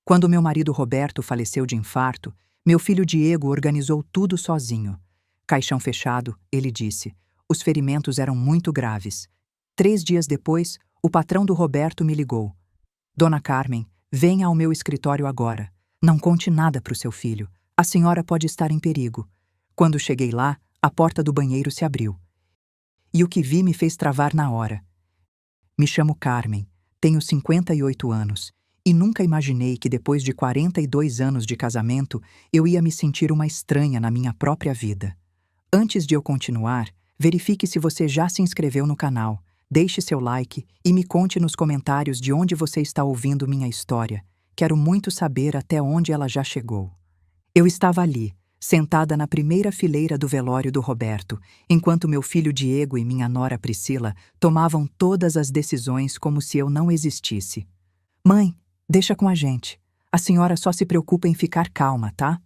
Quando meu marido Roberto faleceu de infarto, meu filho Diego organizou tudo sozinho. Caixão fechado, ele disse. Os ferimentos eram muito graves. 3 dias depois, o patrão do Roberto me ligou. Dona Carmen, venha ao meu escritório agora. Não conte nada para o seu filho. A senhora pode estar em perigo. Quando cheguei lá, a porta do banheiro se abriu. E o que vi me fez travar na hora. Me chamo Carmen, tenho 58 anos, e nunca imaginei que depois de 42 anos de casamento, eu ia me sentir uma estranha na minha própria vida. Antes de eu continuar, verifique se você já se inscreveu no canal, deixe seu like e me conte nos comentários de onde você está ouvindo minha história. Quero muito saber até onde ela já chegou. Eu estava ali, sentada na primeira fileira do velório do Roberto, enquanto meu filho Diego e minha nora Priscila tomavam todas as decisões como se eu não existisse. Mãe, deixa com a gente. A senhora só se preocupa em ficar calma, tá?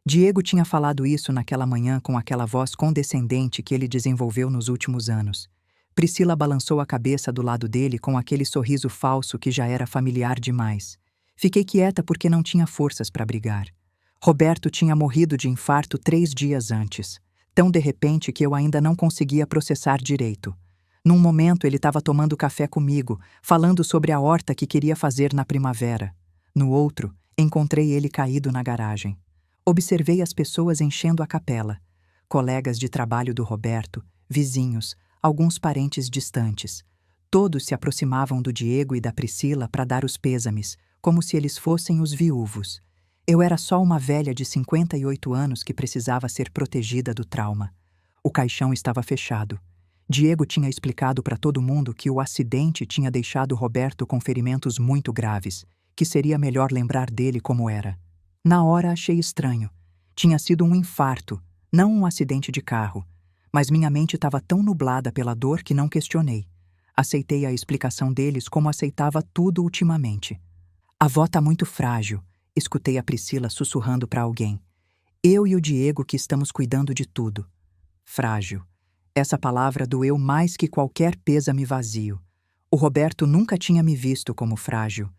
Diego tinha falado isso naquela manhã com aquela voz condescendente que ele desenvolveu nos últimos anos. Priscila balançou a cabeça do lado dele com aquele sorriso falso que já era familiar demais. Fiquei quieta porque não tinha forças para brigar. Roberto tinha morrido de infarto 3 dias antes, tão de repente que eu ainda não conseguia processar direito. Num momento ele estava tomando café comigo, falando sobre a horta que queria fazer na primavera. No outro, encontrei ele caído na garagem. Observei as pessoas enchendo a capela. Colegas de trabalho do Roberto, vizinhos, alguns parentes distantes. Todos se aproximavam do Diego e da Priscila para dar os pêsames, como se eles fossem os viúvos. Eu era só uma velha de 58 anos que precisava ser protegida do trauma. O caixão estava fechado. Diego tinha explicado para todo mundo que o acidente tinha deixado Roberto com ferimentos muito graves, que seria melhor lembrar dele como era. Na hora achei estranho. Tinha sido um infarto, não um acidente de carro. Mas minha mente estava tão nublada pela dor que não questionei. Aceitei a explicação deles como aceitava tudo ultimamente. A avó tá muito frágil. Escutei a Priscila sussurrando para alguém. Eu e o Diego que estamos cuidando de tudo. Frágil. Essa palavra doeu mais que qualquer pêsame vazio. O Roberto nunca tinha me visto como frágil.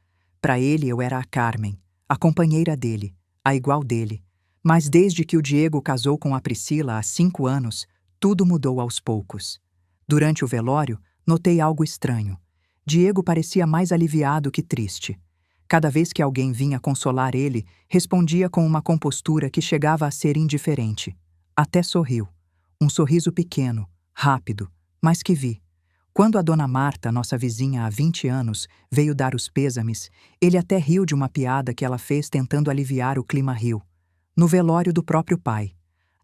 Para ele eu era a Carmen, a companheira dele, a igual dele. Mas desde que o Diego casou com a Priscila há 5 anos, tudo mudou aos poucos. Durante o velório, notei algo estranho. Diego parecia mais aliviado que triste. Cada vez que alguém vinha consolar ele, respondia com uma compostura que chegava a ser indiferente. Até sorriu. Um sorriso pequeno, rápido, mas que vi. Quando a dona Marta, nossa vizinha há 20 anos, veio dar os pêsames, ele até riu de uma piada que ela fez tentando aliviar o clima rio. No velório do próprio pai.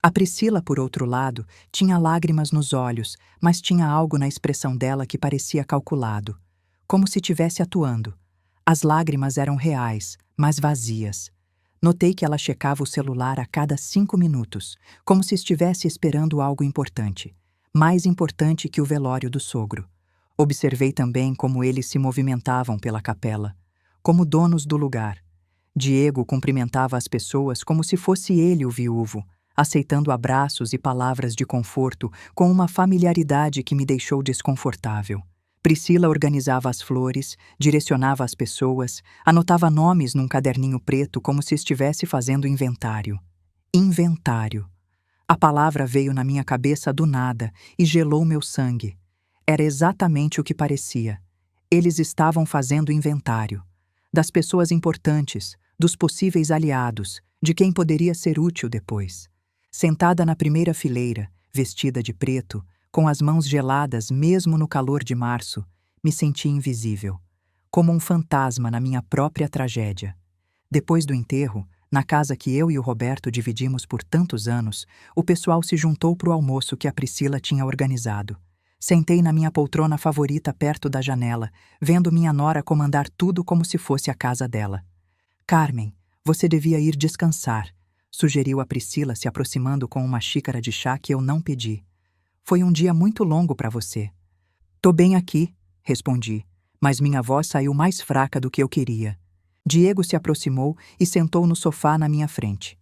A Priscila, por outro lado, tinha lágrimas nos olhos, mas tinha algo na expressão dela que parecia calculado. Como se estivesse atuando. As lágrimas eram reais, mas vazias. Notei que ela checava o celular a cada 5 minutos, como se estivesse esperando algo importante. Mais importante que o velório do sogro. Observei também como eles se movimentavam pela capela, como donos do lugar. Diego cumprimentava as pessoas como se fosse ele o viúvo, aceitando abraços e palavras de conforto com uma familiaridade que me deixou desconfortável. Priscila organizava as flores, direcionava as pessoas, anotava nomes num caderninho preto como se estivesse fazendo inventário. Inventário. A palavra veio na minha cabeça do nada e gelou meu sangue. Era exatamente o que parecia. Eles estavam fazendo inventário. Das pessoas importantes, dos possíveis aliados, de quem poderia ser útil depois. Sentada na primeira fileira, vestida de preto, com as mãos geladas mesmo no calor de março, me senti invisível, como um fantasma na minha própria tragédia. Depois do enterro, na casa que eu e o Roberto dividimos por tantos anos, o pessoal se juntou para o almoço que a Priscila tinha organizado. Sentei na minha poltrona favorita perto da janela, vendo minha nora comandar tudo como se fosse a casa dela. Carmen, você devia ir descansar, sugeriu a Priscila se aproximando com uma xícara de chá que eu não pedi. Foi um dia muito longo para você. Tô bem aqui, respondi, mas minha voz saiu mais fraca do que eu queria. Diego se aproximou e sentou no sofá na minha frente.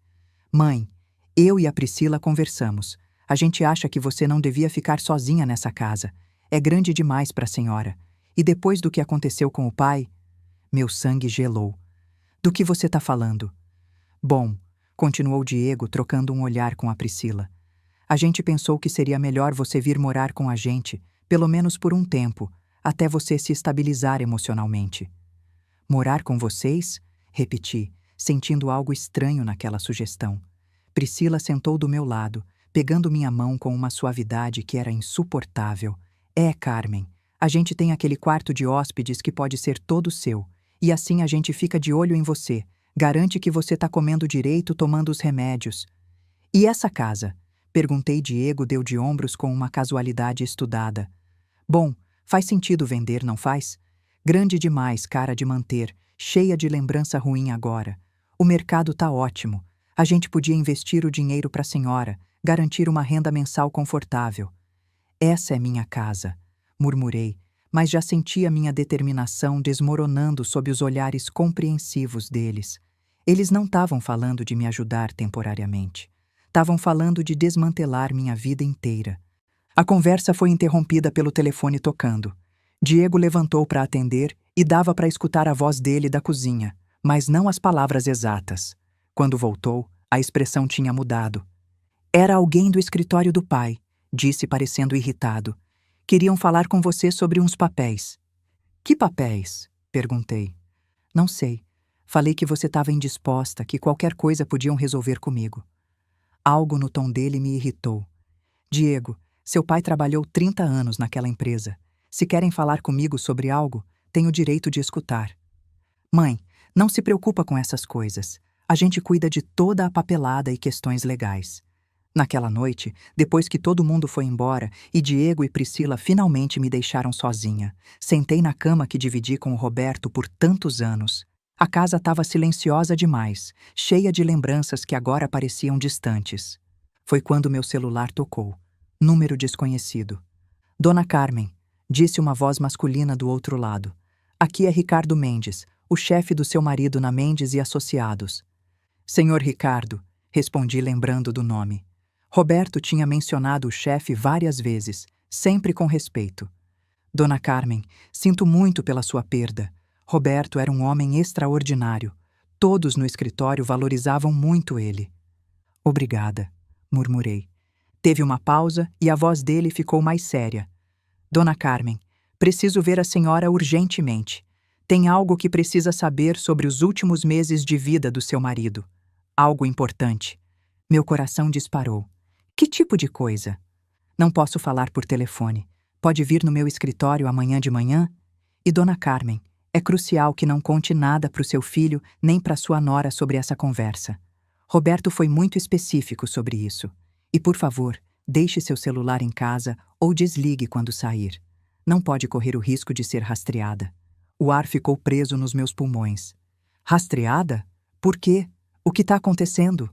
Mãe, eu e a Priscila conversamos. A gente acha que você não devia ficar sozinha nessa casa. É grande demais para a senhora. E depois do que aconteceu com o pai, meu sangue gelou. Do que você tá falando? Bom, continuou Diego, trocando um olhar com a Priscila. A gente pensou que seria melhor você vir morar com a gente, pelo menos por um tempo, até você se estabilizar emocionalmente. Morar com vocês? Repeti, sentindo algo estranho naquela sugestão. Priscila sentou do meu lado, pegando minha mão com uma suavidade que era insuportável. Carmen, a gente tem aquele quarto de hóspedes que pode ser todo seu, e assim a gente fica de olho em você, garante que você tá comendo direito, tomando os remédios. E essa casa? Perguntei. Diego deu de ombros com uma casualidade estudada. Bom, faz sentido vender, não faz? Grande demais, cara de manter, cheia de lembrança ruim agora. O mercado tá ótimo. A gente podia investir o dinheiro para a senhora, garantir uma renda mensal confortável. Essa é minha casa, murmurei, mas já sentia minha determinação desmoronando sob os olhares compreensivos deles. Eles não estavam falando de me ajudar temporariamente. Estavam falando de desmantelar minha vida inteira. A conversa foi interrompida pelo telefone tocando. Diego levantou para atender e dava para escutar a voz dele da cozinha, mas não as palavras exatas. Quando voltou, a expressão tinha mudado. Era alguém do escritório do pai, disse parecendo irritado. Queriam falar com você sobre uns papéis. Que papéis? Perguntei. Não sei. Falei que você estava indisposta, que qualquer coisa podiam resolver comigo. Algo no tom dele me irritou. Diego, seu pai trabalhou 30 anos naquela empresa. Se querem falar comigo sobre algo, tenho o direito de escutar. Mãe, não se preocupa com essas coisas. A gente cuida de toda a papelada e questões legais. Naquela noite, depois que todo mundo foi embora e Diego e Priscila finalmente me deixaram sozinha, sentei na cama que dividi com o Roberto por tantos anos. A casa estava silenciosa demais, cheia de lembranças que agora pareciam distantes. Foi quando meu celular tocou. Número desconhecido. Dona Carmen, disse uma voz masculina do outro lado. Aqui é Ricardo Mendes, o chefe do seu marido na Mendes e Associados. Senhor Ricardo, respondi lembrando do nome. Roberto tinha mencionado o chefe várias vezes, sempre com respeito. Dona Carmen, sinto muito pela sua perda. Roberto era um homem extraordinário. Todos no escritório valorizavam muito ele. Obrigada, murmurei. Teve uma pausa e a voz dele ficou mais séria. Dona Carmen, preciso ver a senhora urgentemente. Tem algo que precisa saber sobre os últimos meses de vida do seu marido. Algo importante. Meu coração disparou. Que tipo de coisa? Não posso falar por telefone. Pode vir no meu escritório amanhã de manhã? E Dona Carmen, é crucial que não conte nada para o seu filho nem para sua nora sobre essa conversa. Roberto foi muito específico sobre isso. E, por favor, deixe seu celular em casa ou desligue quando sair. Não pode correr o risco de ser rastreada. O ar ficou preso nos meus pulmões. Rastreada? Por quê? O que está acontecendo?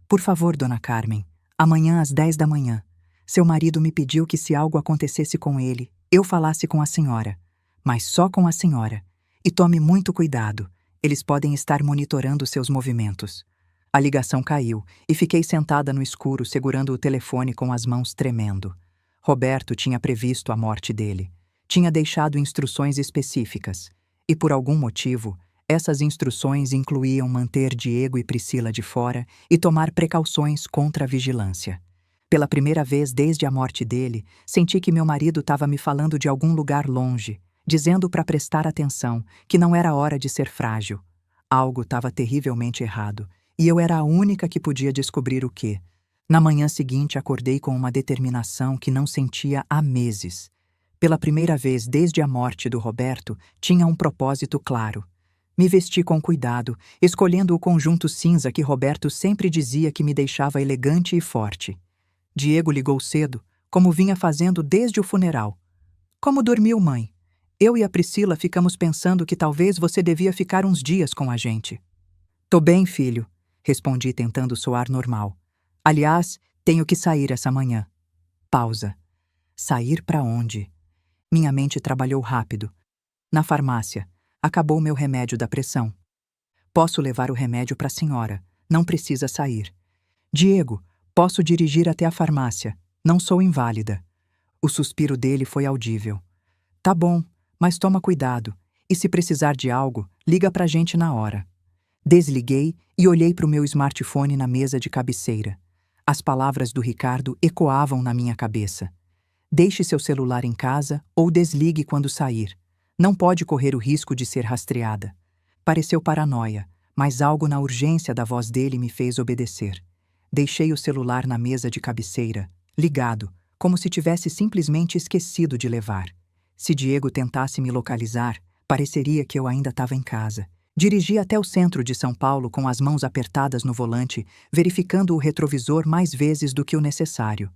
Por favor, Dona Carmen, amanhã às 10 da manhã. Seu marido me pediu que se algo acontecesse com ele, eu falasse com a senhora. Mas só com a senhora. E tome muito cuidado. Eles podem estar monitorando seus movimentos. A ligação caiu e fiquei sentada no escuro segurando o telefone com as mãos tremendo. Roberto tinha previsto a morte dele. Tinha deixado instruções específicas. E por algum motivo, essas instruções incluíam manter Diego e Priscila de fora e tomar precauções contra a vigilância. Pela primeira vez desde a morte dele, senti que meu marido estava me falando de algum lugar longe, dizendo para prestar atenção, que não era hora de ser frágil. Algo estava terrivelmente errado, e eu era a única que podia descobrir o quê. Na manhã seguinte, acordei com uma determinação que não sentia há meses. Pela primeira vez desde a morte do Roberto, tinha um propósito claro. Me vesti com cuidado, escolhendo o conjunto cinza que Roberto sempre dizia que me deixava elegante e forte. Diego ligou cedo, como vinha fazendo desde o funeral. Como dormiu, mãe? Eu e a Priscila ficamos pensando que talvez você devia ficar uns dias com a gente. Tô bem, filho, respondi tentando soar normal. Aliás, tenho que sair essa manhã. Pausa. Sair para onde? Minha mente trabalhou rápido. Na farmácia. Acabou meu remédio da pressão. Posso levar o remédio para a senhora. Não precisa sair. Diego, posso dirigir até a farmácia. Não sou inválida. O suspiro dele foi audível. Tá bom, mas toma cuidado. E se precisar de algo, liga pra gente na hora. Desliguei e olhei para o meu smartphone na mesa de cabeceira. As palavras do Ricardo ecoavam na minha cabeça. Deixe seu celular em casa ou desligue quando sair. Não pode correr o risco de ser rastreada. Pareceu paranoia, mas algo na urgência da voz dele me fez obedecer. Deixei o celular na mesa de cabeceira, ligado, como se tivesse simplesmente esquecido de levar. Se Diego tentasse me localizar, pareceria que eu ainda estava em casa. Dirigi até o centro de São Paulo com as mãos apertadas no volante, verificando o retrovisor mais vezes do que o necessário.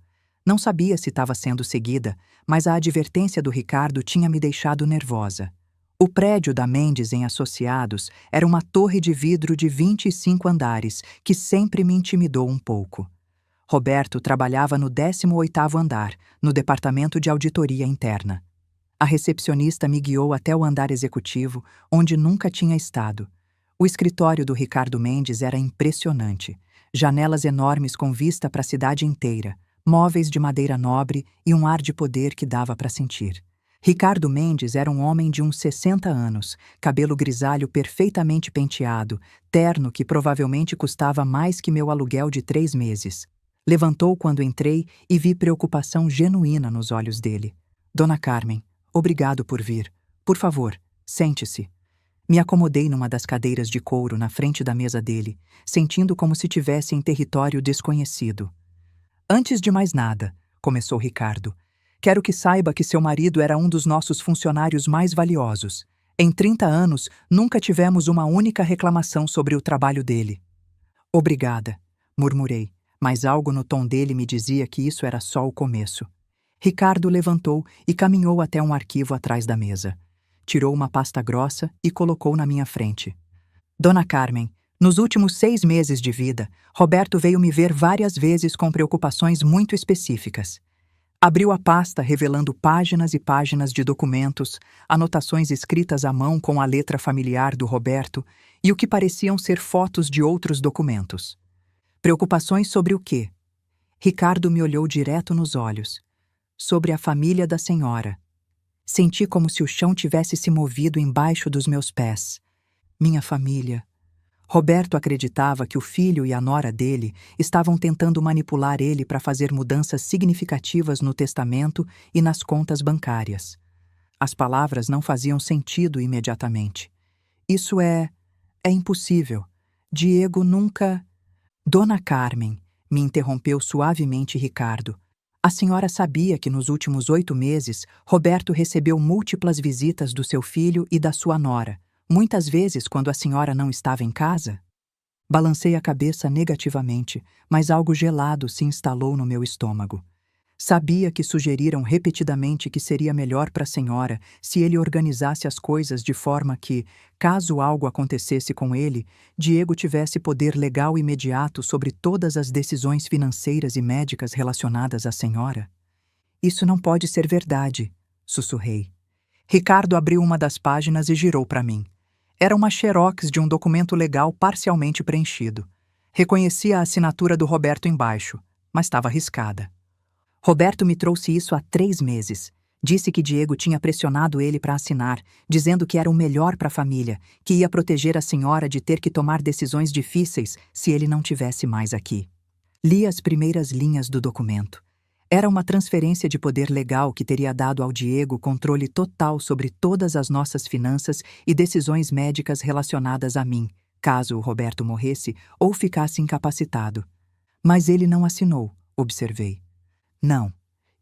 Não sabia se estava sendo seguida, mas a advertência do Ricardo tinha me deixado nervosa. O prédio da Mendes em Associados era uma torre de vidro de 25 andares, que sempre me intimidou um pouco. Roberto trabalhava no 18º andar, no departamento de auditoria interna. A recepcionista me guiou até o andar executivo, onde nunca tinha estado. O escritório do Ricardo Mendes era impressionante. Janelas enormes com vista para a cidade inteira, móveis de madeira nobre e um ar de poder que dava para sentir. Ricardo Mendes era um homem de uns 60 anos, cabelo grisalho perfeitamente penteado, terno que provavelmente custava mais que meu aluguel de 3 meses. Levantou quando entrei e vi preocupação genuína nos olhos dele. Dona Carmen, obrigado por vir. Por favor, sente-se. Me acomodei numa das cadeiras de couro na frente da mesa dele, sentindo como se tivesse em território desconhecido. Antes de mais nada, começou Ricardo, quero que saiba que seu marido era um dos nossos funcionários mais valiosos. Em 30 anos, nunca tivemos uma única reclamação sobre o trabalho dele. Obrigada, murmurei, mas algo no tom dele me dizia que isso era só o começo. Ricardo levantou e caminhou até um arquivo atrás da mesa. Tirou uma pasta grossa e colocou na minha frente. Dona Carmen, nos últimos 6 meses de vida, Roberto veio me ver várias vezes com preocupações muito específicas. Abriu a pasta revelando páginas e páginas de documentos, anotações escritas à mão com a letra familiar do Roberto e o que pareciam ser fotos de outros documentos. Preocupações sobre o quê? Ricardo me olhou direto nos olhos. Sobre a família da senhora. Senti como se o chão tivesse se movido embaixo dos meus pés. Minha família. Roberto acreditava que o filho e a nora dele estavam tentando manipular ele para fazer mudanças significativas no testamento e nas contas bancárias. As palavras não faziam sentido imediatamente. Isso é impossível. Diego nunca... Dona Carmen, me interrompeu suavemente Ricardo. A senhora sabia que nos últimos 8 meses, Roberto recebeu múltiplas visitas do seu filho e da sua nora, muitas vezes quando a senhora não estava em casa? Balancei a cabeça negativamente, mas algo gelado se instalou no meu estômago. Sabia que sugeriram repetidamente que seria melhor para a senhora se ele organizasse as coisas de forma que, caso algo acontecesse com ele, Diego tivesse poder legal imediato sobre todas as decisões financeiras e médicas relacionadas à senhora. Isso não pode ser verdade, sussurrei. Ricardo abriu uma das páginas e girou para mim. Era uma xerox de um documento legal parcialmente preenchido. Reconhecia a assinatura do Roberto embaixo, mas estava riscada. Roberto me trouxe isso há 3 meses. Disse que Diego tinha pressionado ele para assinar, dizendo que era o melhor para a família, que ia proteger a senhora de ter que tomar decisões difíceis se ele não tivesse mais aqui. Li as primeiras linhas do documento. Era uma transferência de poder legal que teria dado ao Diego controle total sobre todas as nossas finanças e decisões médicas relacionadas a mim, caso o Roberto morresse ou ficasse incapacitado. Mas ele não assinou, observei. Não.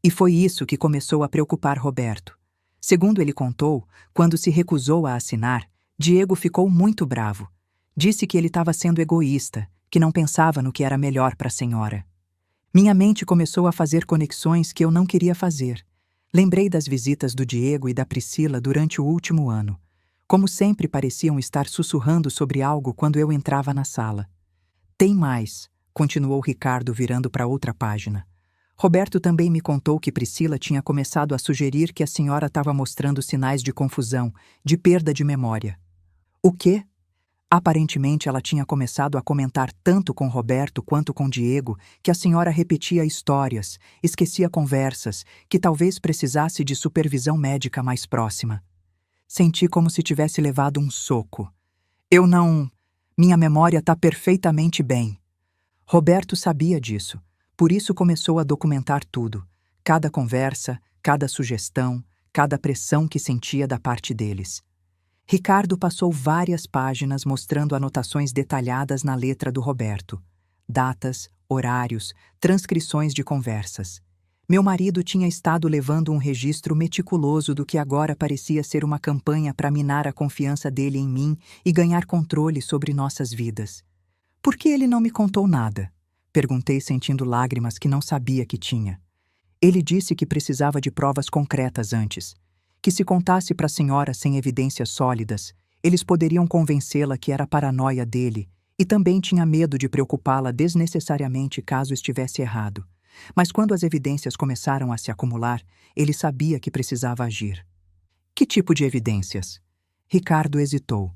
E foi isso que começou a preocupar Roberto. Segundo ele contou, quando se recusou a assinar, Diego ficou muito bravo. Disse que ele estava sendo egoísta, que não pensava no que era melhor para a senhora. Minha mente começou a fazer conexões que eu não queria fazer. Lembrei das visitas do Diego e da Priscila durante o último ano. Como sempre pareciam estar sussurrando sobre algo quando eu entrava na sala. Tem mais, continuou Ricardo virando para outra página. Roberto também me contou que Priscila tinha começado a sugerir que a senhora estava mostrando sinais de confusão, de perda de memória. O quê? Aparentemente ela tinha começado a comentar tanto com Roberto quanto com Diego que a senhora repetia histórias, esquecia conversas, que talvez precisasse de supervisão médica mais próxima. Senti como se tivesse levado um soco. Eu não... Minha memória está perfeitamente bem. Roberto sabia disso, por isso começou a documentar tudo, cada conversa, cada sugestão, cada pressão que sentia da parte deles. Ricardo passou várias páginas mostrando anotações detalhadas na letra do Roberto, datas, horários, transcrições de conversas. Meu marido tinha estado levando um registro meticuloso do que agora parecia ser uma campanha para minar a confiança dele em mim e ganhar controle sobre nossas vidas. Por que ele não me contou nada? Perguntei sentindo lágrimas que não sabia que tinha. Ele disse que precisava de provas concretas antes, que se contasse para a senhora sem evidências sólidas, eles poderiam convencê-la que era paranoia dele e também tinha medo de preocupá-la desnecessariamente caso estivesse errado. Mas quando as evidências começaram a se acumular, ele sabia que precisava agir. Que tipo de evidências? Ricardo hesitou.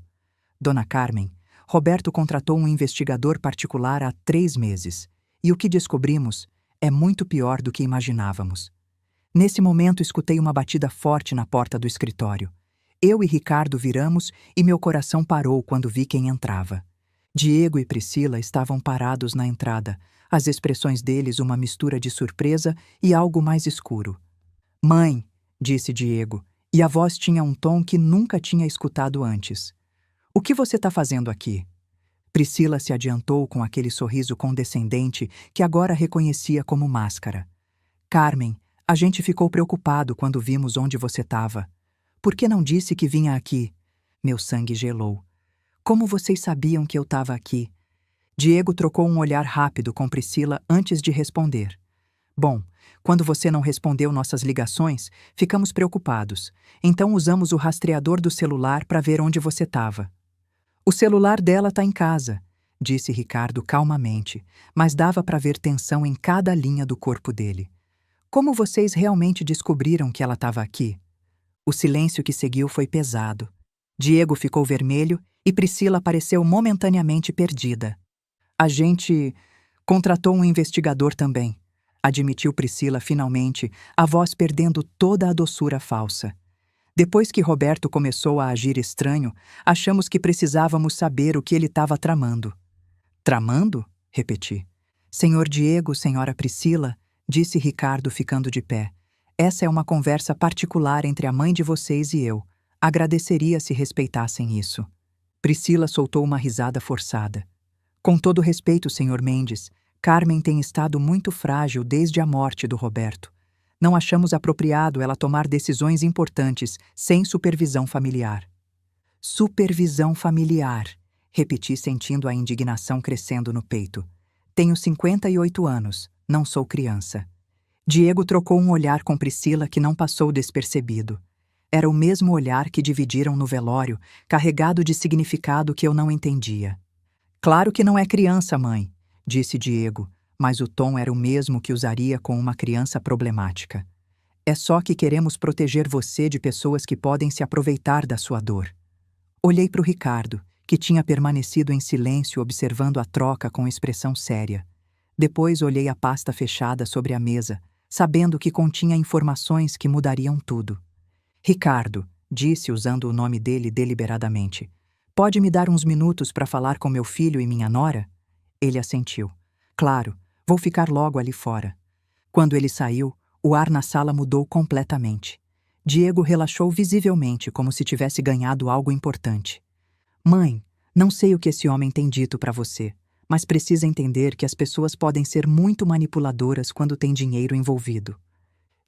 Dona Carmen, Roberto contratou um investigador particular há 3 meses, e o que descobrimos é muito pior do que imaginávamos. Nesse momento escutei uma batida forte na porta do escritório. Eu e Ricardo viramos e meu coração parou quando vi quem entrava. Diego e Priscila estavam parados na entrada, as expressões deles uma mistura de surpresa e algo mais escuro. Mãe, disse Diego, e a voz tinha um tom que nunca tinha escutado antes. O que você está fazendo aqui? Priscila se adiantou com aquele sorriso condescendente que agora reconhecia como máscara. Carmen, a gente ficou preocupado quando vimos onde você estava. Por que não disse que vinha aqui? Meu sangue gelou. Como vocês sabiam que eu estava aqui? Diego trocou um olhar rápido com Priscila antes de responder. Bom, quando você não respondeu nossas ligações, ficamos preocupados. Então usamos o rastreador do celular para ver onde você estava. O celular dela está em casa, disse Ricardo calmamente, mas dava para ver tensão em cada linha do corpo dele. Como vocês realmente descobriram que ela estava aqui? O silêncio que seguiu foi pesado. Diego ficou vermelho e Priscila pareceu momentaneamente perdida. A gente contratou um investigador também, admitiu Priscila finalmente, a voz perdendo toda a doçura falsa. Depois que Roberto começou a agir estranho, achamos que precisávamos saber o que ele estava tramando. Tramando? Repeti. Senhor Diego, senhora Priscila, disse Ricardo ficando de pé. Essa é uma conversa particular entre a mãe de vocês e eu. Agradeceria se respeitassem isso. Priscila soltou uma risada forçada. Com todo respeito, senhor Mendes, Carmen tem estado muito frágil desde a morte do Roberto. Não achamos apropriado ela tomar decisões importantes sem supervisão familiar. Supervisão familiar, repeti sentindo a indignação crescendo no peito. Tenho 58 anos, não sou criança. Diego trocou um olhar com Priscila que não passou despercebido. Era o mesmo olhar que dividiram no velório, carregado de significado que eu não entendia. Claro que não é criança, mãe, disse Diego, mas o tom era o mesmo que usaria com uma criança problemática. É só que queremos proteger você de pessoas que podem se aproveitar da sua dor. Olhei para o Ricardo, que tinha permanecido em silêncio observando a troca com expressão séria. Depois olhei a pasta fechada sobre a mesa, sabendo que continha informações que mudariam tudo. Ricardo, disse usando o nome dele deliberadamente, pode me dar uns minutos para falar com meu filho e minha nora? Ele assentiu. Claro, vou ficar logo ali fora. Quando ele saiu, o ar na sala mudou completamente. Diego relaxou visivelmente como se tivesse ganhado algo importante. Mãe, não sei o que esse homem tem dito para você, mas precisa entender que as pessoas podem ser muito manipuladoras quando tem dinheiro envolvido.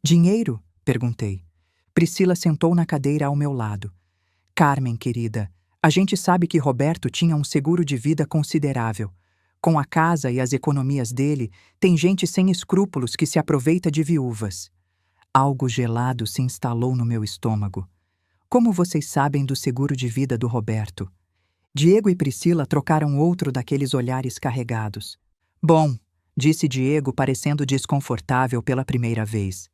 Dinheiro? Perguntei. Priscila sentou na cadeira ao meu lado. Carmen, querida, a gente sabe que Roberto tinha um seguro de vida considerável. Com a casa e as economias dele, tem gente sem escrúpulos que se aproveita de viúvas. Algo gelado se instalou no meu estômago. Como vocês sabem do seguro de vida do Roberto? Diego e Priscila trocaram outro daqueles olhares carregados. Bom, disse Diego, parecendo desconfortável pela primeira vez.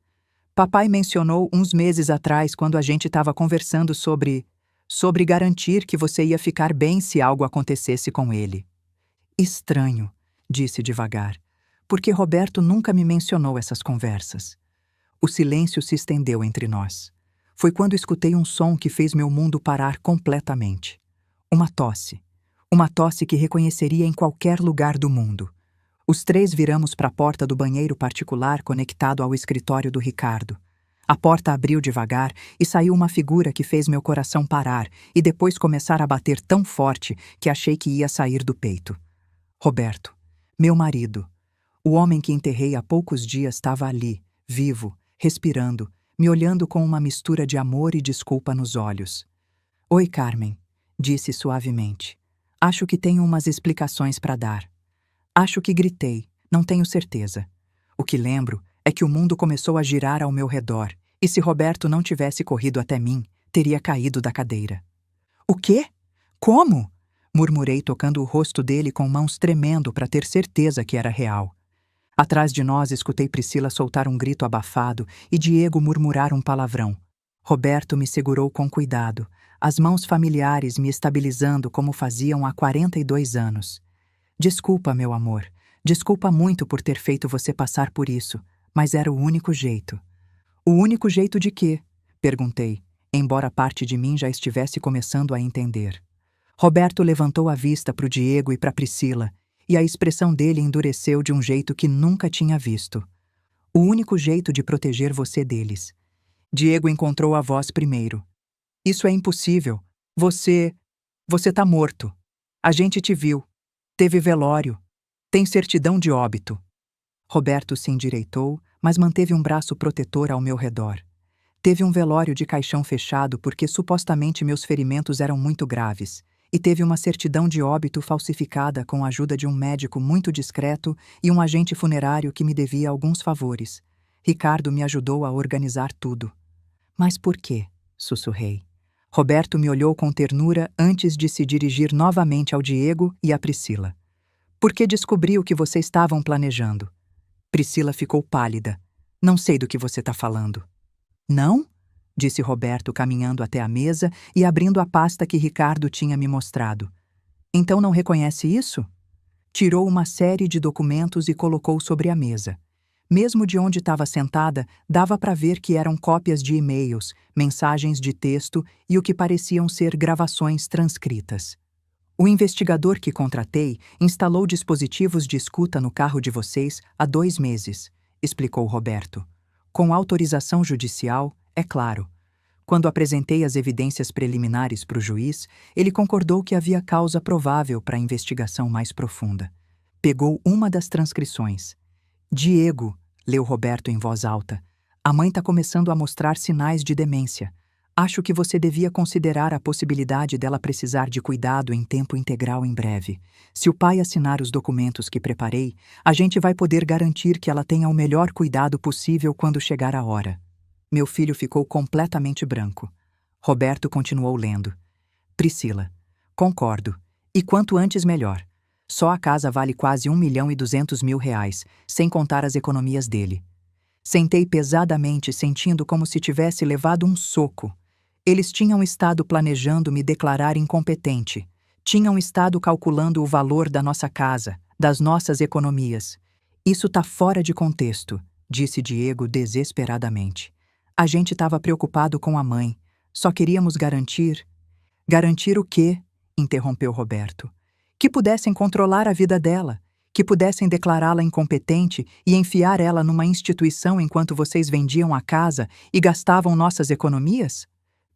Papai mencionou uns meses atrás quando a gente estava conversando sobre garantir que você ia ficar bem se algo acontecesse com ele. Estranho, disse devagar, porque Roberto nunca me mencionou essas conversas. O silêncio se estendeu entre nós. Foi quando escutei um som que fez meu mundo parar completamente. Uma tosse. Uma tosse que reconheceria em qualquer lugar do mundo. Os três viramos para a porta do banheiro particular conectado ao escritório do Ricardo. A porta abriu devagar e saiu uma figura que fez meu coração parar e depois começar a bater tão forte que achei que ia sair do peito. Roberto, meu marido. O homem que enterrei há poucos dias estava ali, vivo, respirando, me olhando com uma mistura de amor e desculpa nos olhos. Oi, Carmen, disse suavemente. Acho que tenho umas explicações para dar. Acho que gritei, não tenho certeza. O que lembro é que o mundo começou a girar ao meu redor, e se Roberto não tivesse corrido até mim, teria caído da cadeira. O quê? Como? Murmurei tocando o rosto dele com mãos tremendo para ter certeza que era real. Atrás de nós escutei Priscila soltar um grito abafado e Diego murmurar um palavrão. Roberto me segurou com cuidado, as mãos familiares me estabilizando como faziam há 42 anos. Desculpa, meu amor. Desculpa muito por ter feito você passar por isso, mas era o único jeito. O único jeito de quê? Perguntei, embora parte de mim já estivesse começando a entender. Roberto levantou a vista para o Diego e para Priscila, e a expressão dele endureceu de um jeito que nunca tinha visto. O único jeito de proteger você deles. Diego encontrou a voz primeiro. Isso é impossível. Você tá morto. A gente te viu. Teve velório. Tem certidão de óbito. Roberto se endireitou, mas manteve um braço protetor ao meu redor. Teve um velório de caixão fechado porque supostamente meus ferimentos eram muito graves, e teve uma certidão de óbito falsificada com a ajuda de um médico muito discreto e um agente funerário que me devia alguns favores. Ricardo me ajudou a organizar tudo. Mas por quê? Sussurrei. Roberto me olhou com ternura antes de se dirigir novamente ao Diego e à Priscila. Porque descobri o que vocês estavam planejando. Priscila ficou pálida. Não sei do que você está falando. Não? Disse Roberto caminhando até a mesa e abrindo a pasta que Ricardo tinha me mostrado. Então não reconhece isso? Tirou uma série de documentos e colocou sobre a mesa. Mesmo de onde estava sentada, dava para ver que eram cópias de e-mails, mensagens de texto e o que pareciam ser gravações transcritas. O investigador que contratei instalou dispositivos de escuta no carro de vocês há 2 meses, explicou Roberto. Com autorização judicial, é claro. Quando apresentei as evidências preliminares para o juiz, ele concordou que havia causa provável para a investigação mais profunda. Pegou uma das transcrições. Diego, leu Roberto em voz alta, a mãe está começando a mostrar sinais de demência. Acho que você devia considerar a possibilidade dela precisar de cuidado em tempo integral em breve. Se o pai assinar os documentos que preparei, a gente vai poder garantir que ela tenha o melhor cuidado possível quando chegar a hora. Meu filho ficou completamente branco. Roberto continuou lendo. Priscila, concordo. E quanto antes melhor. Só a casa vale quase R$ 1.200.000, sem contar as economias dele. Sentei pesadamente, sentindo como se tivesse levado um soco. Eles tinham estado planejando me declarar incompetente. Tinham estado calculando o valor da nossa casa, das nossas economias. Isso tá fora de contexto, disse Diego desesperadamente. A gente estava preocupado com a mãe. Só queríamos garantir... Garantir o quê? Interrompeu Roberto. Que pudessem controlar a vida dela, que pudessem declará-la incompetente e enfiar ela numa instituição enquanto vocês vendiam a casa e gastavam nossas economias?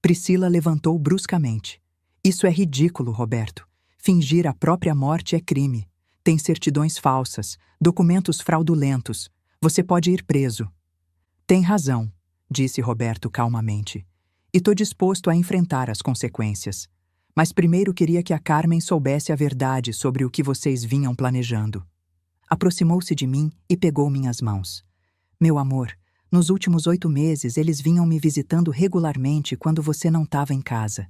Priscila levantou bruscamente. Isso é ridículo, Roberto. Fingir a própria morte é crime. Tem certidões falsas, documentos fraudulentos. Você pode ir preso. Tem razão, disse Roberto calmamente. E tô disposto a enfrentar as consequências. Mas primeiro queria que a Carmen soubesse a verdade sobre o que vocês vinham planejando. Aproximou-se de mim e pegou minhas mãos. Meu amor, nos últimos 8 meses eles vinham me visitando regularmente quando você não estava em casa.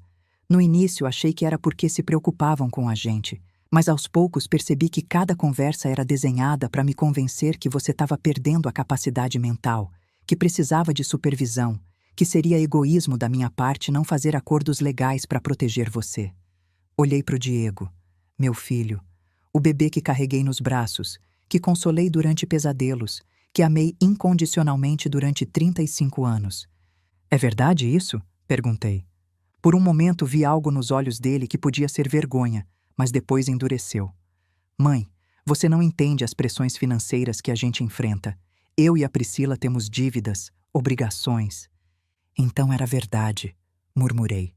No início achei que era porque se preocupavam com a gente, mas aos poucos percebi que cada conversa era desenhada para me convencer que você estava perdendo a capacidade mental, que precisava de supervisão, que seria egoísmo da minha parte não fazer acordos legais para proteger você. Olhei para o Diego, meu filho, o bebê que carreguei nos braços, que consolei durante pesadelos, que amei incondicionalmente durante 35 anos. É verdade isso? Perguntei. Por um momento vi algo nos olhos dele que podia ser vergonha, mas depois endureceu. Mãe, você não entende as pressões financeiras que a gente enfrenta. Eu e a Priscila temos dívidas, obrigações. Então era verdade, murmurei.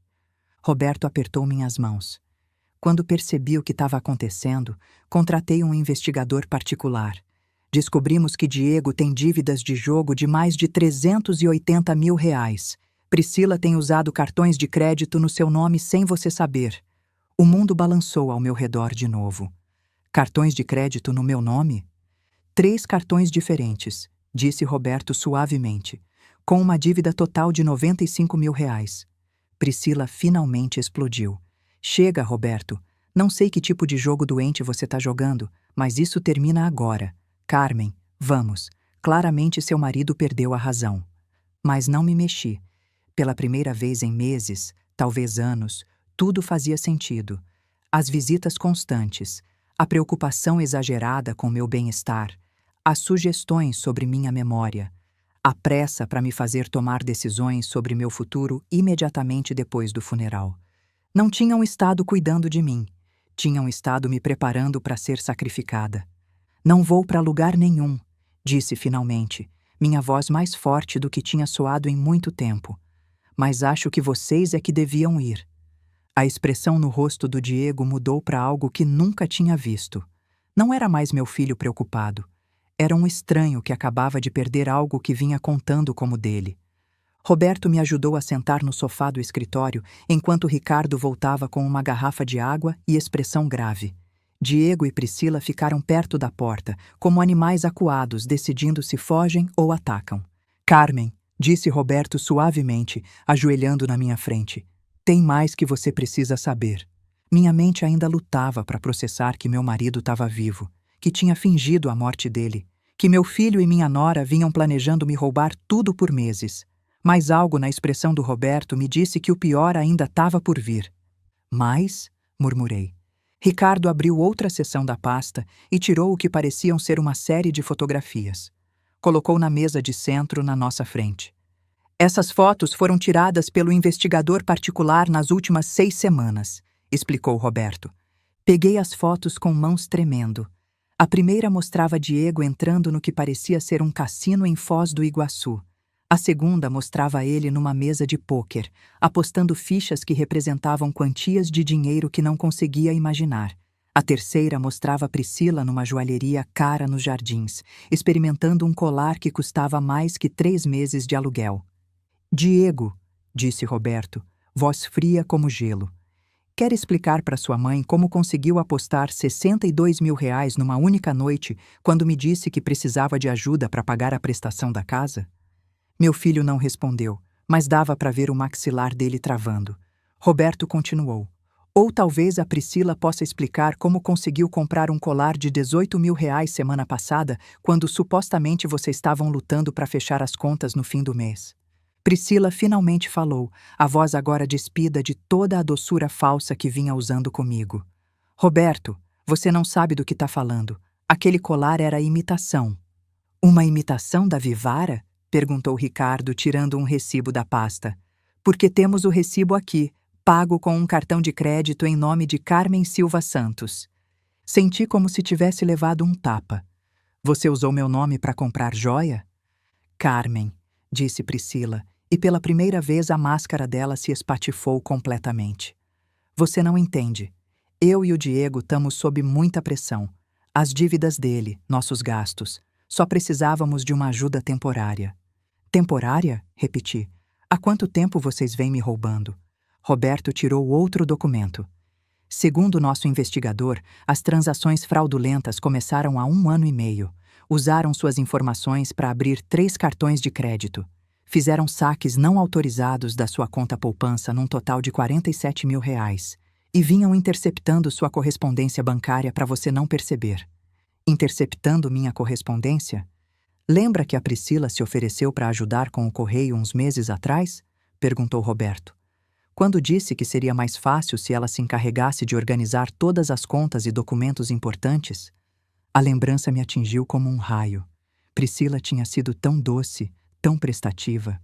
Roberto apertou minhas mãos. Quando percebi o que estava acontecendo, contratei um investigador particular. Descobrimos que Diego tem dívidas de jogo de mais de R$ 380 mil. Priscila tem usado cartões de crédito no seu nome sem você saber. O mundo balançou ao meu redor de novo. Cartões de crédito no meu nome? 3 cartões diferentes, disse Roberto suavemente, com uma dívida total de R$ 95 mil. Priscila finalmente explodiu. Chega, Roberto. Não sei que tipo de jogo doente você está jogando, mas isso termina agora. Carmen, vamos. Claramente seu marido perdeu a razão. Mas não me mexi. Pela primeira vez em meses, talvez anos, tudo fazia sentido. As visitas constantes, a preocupação exagerada com meu bem-estar, as sugestões sobre minha memória, a pressa para me fazer tomar decisões sobre meu futuro imediatamente depois do funeral. Não tinham estado cuidando de mim, tinham estado me preparando para ser sacrificada. Não vou para lugar nenhum, disse finalmente, minha voz mais forte do que tinha soado em muito tempo. Mas acho que vocês é que deviam ir. A expressão no rosto do Diego mudou para algo que nunca tinha visto. Não era mais meu filho preocupado. Era um estranho que acabava de perder algo que vinha contando como dele. Roberto me ajudou a sentar no sofá do escritório enquanto Ricardo voltava com uma garrafa de água e expressão grave. Diego e Priscila ficaram perto da porta, como animais acuados decidindo se fogem ou atacam. Carmen, disse Roberto suavemente, ajoelhando na minha frente. Tem mais que você precisa saber. Minha mente ainda lutava para processar que meu marido estava vivo, que tinha fingido a morte dele, que meu filho e minha nora vinham planejando me roubar tudo por meses. Mas algo na expressão do Roberto me disse que o pior ainda estava por vir. Mas, murmurei. Ricardo abriu outra seção da pasta e tirou o que pareciam ser uma série de fotografias. Colocou na mesa de centro na nossa frente. Essas fotos foram tiradas pelo investigador particular nas últimas 6 semanas, explicou Roberto. Peguei as fotos com mãos tremendo. A primeira mostrava Diego entrando no que parecia ser um cassino em Foz do Iguaçu. A segunda mostrava ele numa mesa de pôquer, apostando fichas que representavam quantias de dinheiro que não conseguia imaginar. A terceira mostrava Priscila numa joalheria cara nos Jardins, experimentando um colar que custava mais que 3 meses de aluguel. Diego, disse Roberto, voz fria como gelo. Quer explicar para sua mãe como conseguiu apostar R$ 62 mil numa única noite quando me disse que precisava de ajuda para pagar a prestação da casa? Meu filho não respondeu, mas dava para ver o maxilar dele travando. Roberto continuou. Ou talvez a Priscila possa explicar como conseguiu comprar um colar de R$ 18 mil semana passada, quando supostamente vocês estavam lutando para fechar as contas no fim do mês. Priscila finalmente falou, a voz agora despida de toda a doçura falsa que vinha usando comigo. Roberto, você não sabe do que está falando. Aquele colar era imitação. Uma imitação da Vivara? Perguntou Ricardo, tirando um recibo da pasta. Porque temos o recibo aqui, pago com um cartão de crédito em nome de Carmen Silva Santos. Senti como se tivesse levado um tapa. Você usou meu nome para comprar joia? Carmen, disse Priscila, e pela primeira vez a máscara dela se espatifou completamente. Você não entende. Eu e o Diego estamos sob muita pressão. As dívidas dele, nossos gastos. Só precisávamos de uma ajuda temporária. Temporária? Repeti. Há quanto tempo vocês vêm me roubando? Roberto tirou outro documento. Segundo nosso investigador, as transações fraudulentas começaram há 1 ano e meio. Usaram suas informações para abrir 3 cartões de crédito. Fizeram saques não autorizados da sua conta poupança num total de R$ 47 mil. E vinham interceptando sua correspondência bancária para você não perceber. Interceptando minha correspondência? Lembra que a Priscila se ofereceu para ajudar com o correio uns meses atrás? Perguntou Roberto. Quando disse que seria mais fácil se ela se encarregasse de organizar todas as contas e documentos importantes? A lembrança me atingiu como um raio. Priscila tinha sido tão doce, tão prestativa.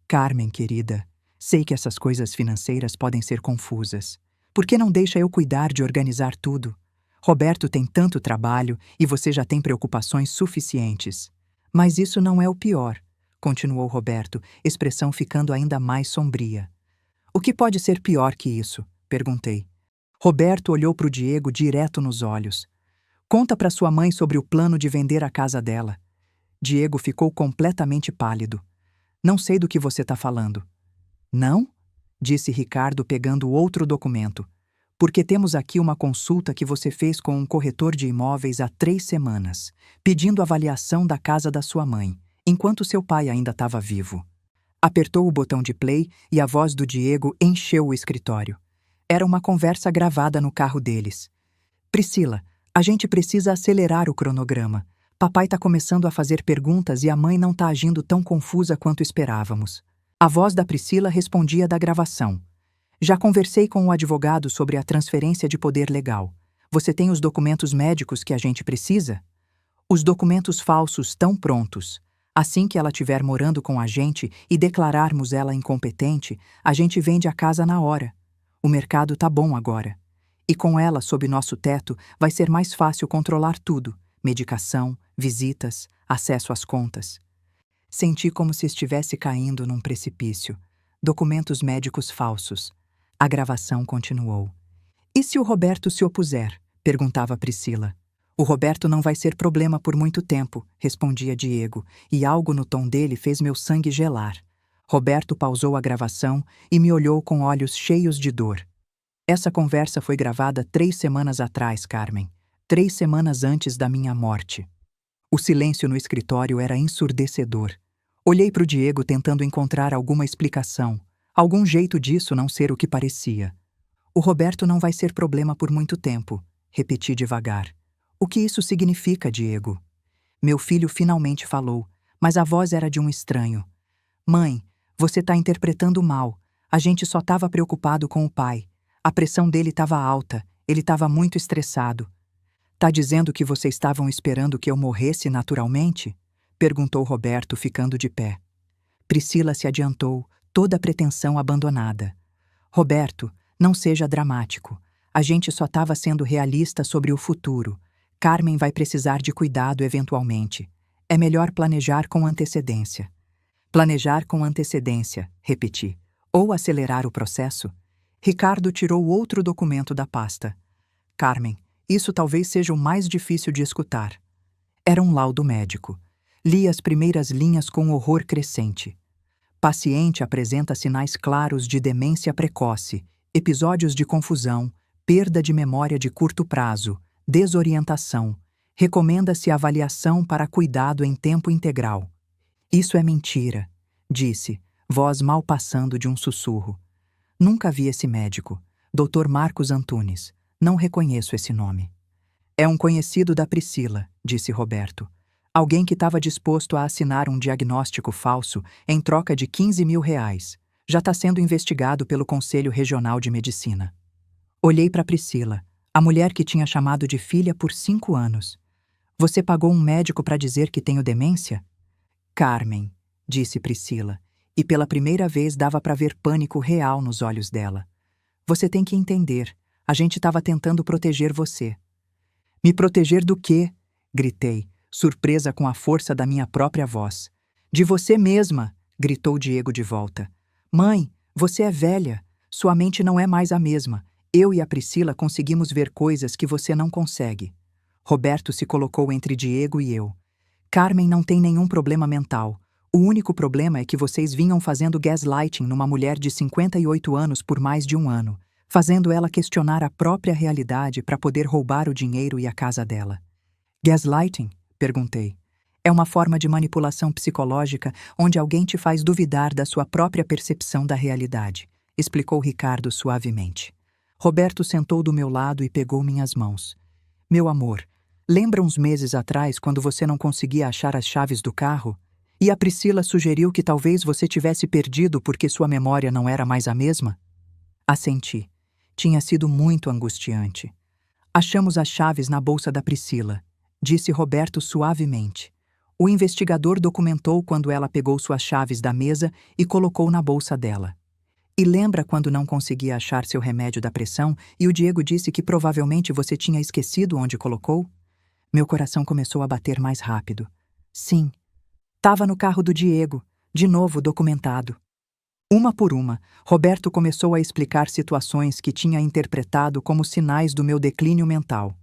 Carmen, querida, sei que essas coisas financeiras podem ser confusas. Por que não deixa eu cuidar de organizar tudo? Roberto tem tanto trabalho e você já tem preocupações suficientes. Mas isso não é o pior, continuou Roberto, expressão ficando ainda mais sombria. O que pode ser pior que isso? Perguntei. Roberto olhou para o Diego direto nos olhos. Conta para sua mãe sobre o plano de vender a casa dela. Diego ficou completamente pálido. Não sei do que você está falando. Não? Disse Ricardo pegando outro documento. Porque temos aqui uma consulta que você fez com um corretor de imóveis há 3 semanas, pedindo avaliação da casa da sua mãe, enquanto seu pai ainda estava vivo. Apertou o botão de play e a voz do Diego encheu o escritório. Era uma conversa gravada no carro deles. Priscila, a gente precisa acelerar o cronograma. Papai está começando a fazer perguntas e a mãe não está agindo tão confusa quanto esperávamos. A voz da Priscila respondia da gravação. Já conversei com o advogado sobre a transferência de poder legal. Você tem os documentos médicos que a gente precisa? Os documentos falsos estão prontos. Assim que ela estiver morando com a gente e declararmos ela incompetente, a gente vende a casa na hora. O mercado tá bom agora. E com ela sob nosso teto, vai ser mais fácil controlar tudo: medicação, visitas, acesso às contas. Senti como se estivesse caindo num precipício. Documentos médicos falsos. A gravação continuou. E se o Roberto se opuser? Perguntava Priscila. O Roberto não vai ser problema por muito tempo, respondia Diego, e algo no tom dele fez meu sangue gelar. Roberto pausou a gravação e me olhou com olhos cheios de dor. Essa conversa foi gravada 3 semanas atrás, Carmen. 3 semanas antes da minha morte. O silêncio no escritório era ensurdecedor. Olhei para o Diego tentando encontrar alguma explicação, algum jeito disso não ser o que parecia. O Roberto não vai ser problema por muito tempo, repeti devagar. O que isso significa, Diego? Meu filho finalmente falou, mas a voz era de um estranho. Mãe, você está interpretando mal. A gente só estava preocupado com o pai. A pressão dele estava alta, ele estava muito estressado. Tá dizendo que vocês estavam esperando que eu morresse naturalmente? Perguntou Roberto, ficando de pé. Priscila se adiantou, toda a pretensão abandonada. Roberto, não seja dramático. A gente só estava sendo realista sobre o futuro. Carmen vai precisar de cuidado eventualmente. É melhor planejar com antecedência. Planejar com antecedência, repeti. Ou acelerar o processo? Ricardo tirou outro documento da pasta. Carmen, isso talvez seja o mais difícil de escutar. Era um laudo médico. Li as primeiras linhas com horror crescente. Paciente apresenta sinais claros de demência precoce, episódios de confusão, perda de memória de curto prazo, desorientação. Recomenda-se avaliação para cuidado em tempo integral. Isso é mentira, disse, voz mal passando de um sussurro. Nunca vi esse médico, Dr. Marcos Antunes. Não reconheço esse nome. É um conhecido da Priscila, disse Roberto. Alguém que estava disposto a assinar um diagnóstico falso em troca de R$ 15.000. Já está sendo investigado pelo Conselho Regional de Medicina. Olhei para Priscila, a mulher que tinha chamado de filha por 5 anos. Você pagou um médico para dizer que tenho demência? Carmen, disse Priscila, e pela primeira vez dava para ver pânico real nos olhos dela. Você tem que entender, a gente estava tentando proteger você. Me proteger do quê? Gritei, surpresa com a força da minha própria voz. De você mesma, gritou Diego de volta. Mãe, você é velha, sua mente não é mais a mesma. Eu e a Priscila conseguimos ver coisas que você não consegue. Roberto se colocou entre Diego e eu. Carmen não tem nenhum problema mental. O único problema é que vocês vinham fazendo gaslighting numa mulher de 58 anos por mais de 1 ano, fazendo ela questionar a própria realidade para poder roubar o dinheiro e a casa dela. Gaslighting? Perguntei. É uma forma de manipulação psicológica onde alguém te faz duvidar da sua própria percepção da realidade, explicou Ricardo suavemente. Roberto sentou do meu lado e pegou minhas mãos. Meu amor, lembra uns meses atrás quando você não conseguia achar as chaves do carro? E a Priscila sugeriu que talvez você tivesse perdido porque sua memória não era mais a mesma? Assenti. Tinha sido muito angustiante. Achamos as chaves na bolsa da Priscila, disse Roberto suavemente. O investigador documentou quando ela pegou suas chaves da mesa e colocou na bolsa dela. E lembra quando não conseguia achar seu remédio da pressão e o Diego disse que provavelmente você tinha esquecido onde colocou? Meu coração começou a bater mais rápido. Sim, estava no carro do Diego, de novo documentado. Uma por uma, Roberto começou a explicar situações que tinha interpretado como sinais do meu declínio mental.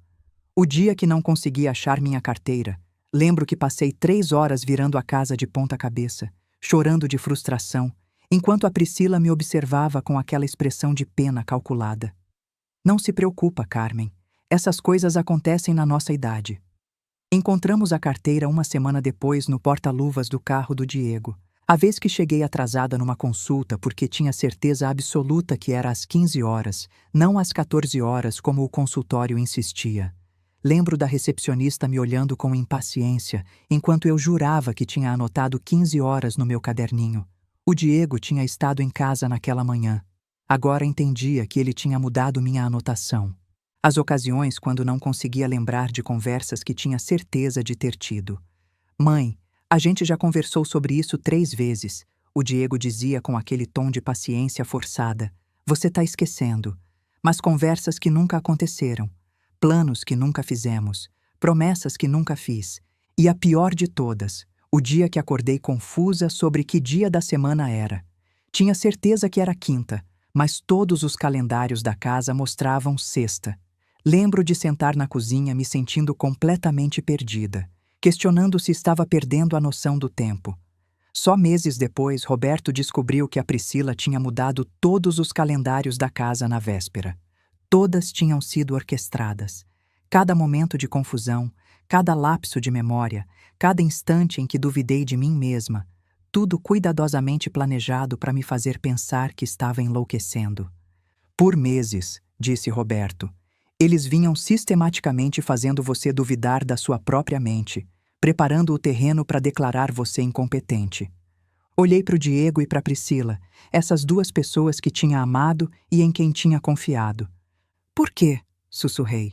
O dia que não consegui achar minha carteira, lembro que passei 3 horas virando a casa de ponta cabeça, chorando de frustração, enquanto a Priscila me observava com aquela expressão de pena calculada. Não se preocupa, Carmen. Essas coisas acontecem na nossa idade. Encontramos a carteira uma semana depois no porta-luvas do carro do Diego. A vez que cheguei atrasada numa consulta porque tinha certeza absoluta que era às 15 horas, não às 14 horas como o consultório insistia. Lembro da recepcionista me olhando com impaciência, enquanto eu jurava que tinha anotado 15 horas no meu caderninho. O Diego tinha estado em casa naquela manhã. Agora entendia que ele tinha mudado minha anotação. As ocasiões quando não conseguia lembrar de conversas que tinha certeza de ter tido. Mãe, a gente já conversou sobre isso 3 vezes, o Diego dizia com aquele tom de paciência forçada. Você está esquecendo. Mas conversas que nunca aconteceram. Planos que nunca fizemos. Promessas que nunca fiz. E a pior de todas, o dia que acordei confusa sobre que dia da semana era. Tinha certeza que era quinta, mas todos os calendários da casa mostravam sexta. Lembro de sentar na cozinha me sentindo completamente perdida, questionando se estava perdendo a noção do tempo. Só meses depois, Roberto descobriu que a Priscila tinha mudado todos os calendários da casa na véspera. Todas tinham sido orquestradas. Cada momento de confusão, cada lapso de memória, cada instante em que duvidei de mim mesma, tudo cuidadosamente planejado para me fazer pensar que estava enlouquecendo. Por meses, disse Roberto, eles vinham sistematicamente fazendo você duvidar da sua própria mente, preparando o terreno para declarar você incompetente. Olhei para o Diego e para Priscila, essas 2 pessoas que tinha amado e em quem tinha confiado. Por quê? Sussurrei.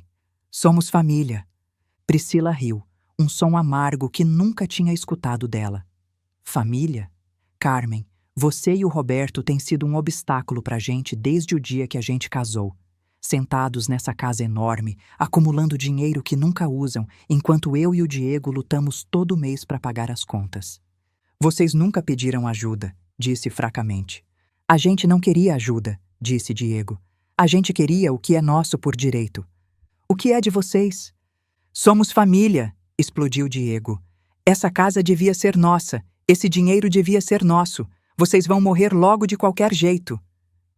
Somos família. Priscila riu, um som amargo que nunca tinha escutado dela. Família? Carmen, você e o Roberto têm sido um obstáculo para a gente desde o dia que a gente casou. Sentados nessa casa enorme, acumulando dinheiro que nunca usam, enquanto eu e o Diego lutamos todo mês para pagar as contas. Vocês nunca pediram ajuda, disse fracamente. A gente não queria ajuda, disse Diego. A gente queria o que é nosso por direito. O que é de vocês? Somos família, explodiu Diego. Essa casa devia ser nossa, esse dinheiro devia ser nosso. Vocês vão morrer logo de qualquer jeito.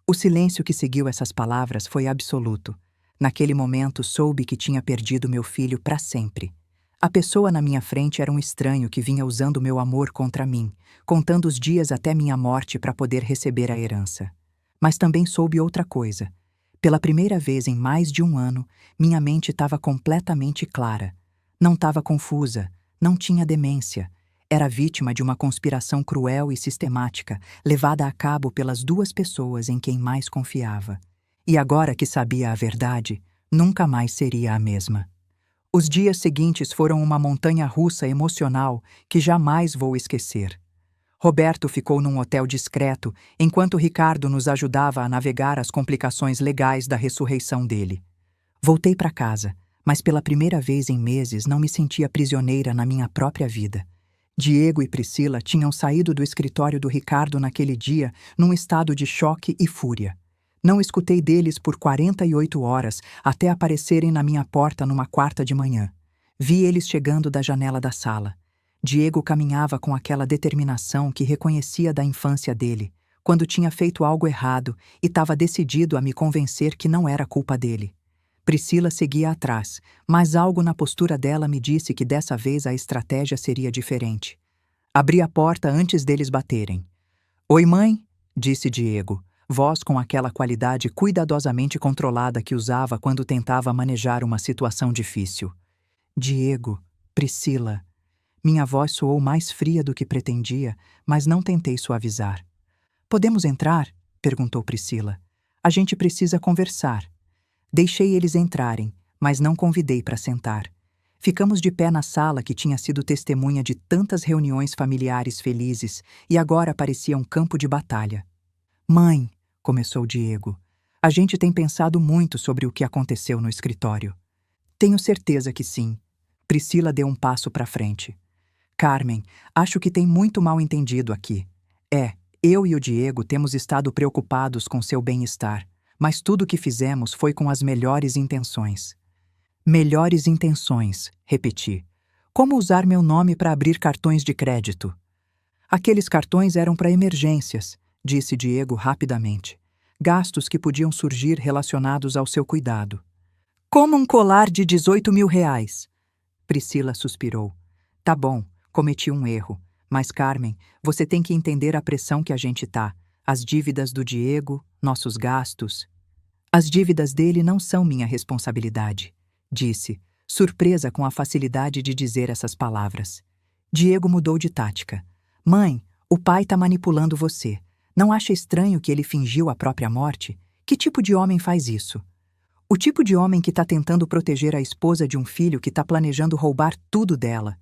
O silêncio que seguiu essas palavras foi absoluto. Naquele momento soube que tinha perdido meu filho para sempre. A pessoa na minha frente era um estranho que vinha usando meu amor contra mim, contando os dias até minha morte para poder receber a herança. Mas também soube outra coisa. Pela primeira vez em mais de 1 ano, minha mente estava completamente clara. Não estava confusa, não tinha demência. Era vítima de uma conspiração cruel e sistemática, levada a cabo pelas 2 pessoas em quem mais confiava. E agora que sabia a verdade, nunca mais seria a mesma. Os dias seguintes foram uma montanha-russa emocional que jamais vou esquecer. Roberto ficou num hotel discreto, enquanto Ricardo nos ajudava a navegar as complicações legais da ressurreição dele. Voltei para casa, mas pela primeira vez em meses não me sentia prisioneira na minha própria vida. Diego e Priscila tinham saído do escritório do Ricardo naquele dia num estado de choque e fúria. Não escutei deles por 48 horas até aparecerem na minha porta numa quarta de manhã. Vi eles chegando da janela da sala. Diego caminhava com aquela determinação que reconhecia da infância dele, quando tinha feito algo errado e estava decidido a me convencer que não era culpa dele. Priscila seguia atrás, mas algo na postura dela me disse que dessa vez a estratégia seria diferente. Abri a porta antes deles baterem. Oi, mãe, disse Diego, voz com aquela qualidade cuidadosamente controlada que usava quando tentava manejar uma situação difícil. Diego, Priscila. Minha voz soou mais fria do que pretendia, mas não tentei suavizar. Podemos entrar? Perguntou Priscila. A gente precisa conversar. Deixei eles entrarem, mas não convidei para sentar. Ficamos de pé na sala que tinha sido testemunha de tantas reuniões familiares felizes e agora parecia um campo de batalha. Mãe, começou Diego. A gente tem pensado muito sobre o que aconteceu no escritório. Tenho certeza que sim. Priscila deu um passo para frente. Carmen, acho que tem muito mal-entendido aqui. Eu e o Diego temos estado preocupados com seu bem-estar, mas tudo o que fizemos foi com as melhores intenções. Melhores intenções, repeti. Como usar meu nome para abrir cartões de crédito? Aqueles cartões eram para emergências, disse Diego rapidamente. Gastos que podiam surgir relacionados ao seu cuidado. Como um colar de 18 mil reais. Priscila suspirou. Tá bom, cometi um erro. Mas, Carmen, você tem que entender a pressão que a gente tá. As dívidas do Diego, nossos gastos. As dívidas dele não são minha responsabilidade, disse, surpresa com a facilidade de dizer essas palavras. Diego mudou de tática. Mãe, o pai tá manipulando você. Não acha estranho que ele fingiu a própria morte? Que tipo de homem faz isso? O tipo de homem que tá tentando proteger a esposa de um filho que tá planejando roubar tudo dela.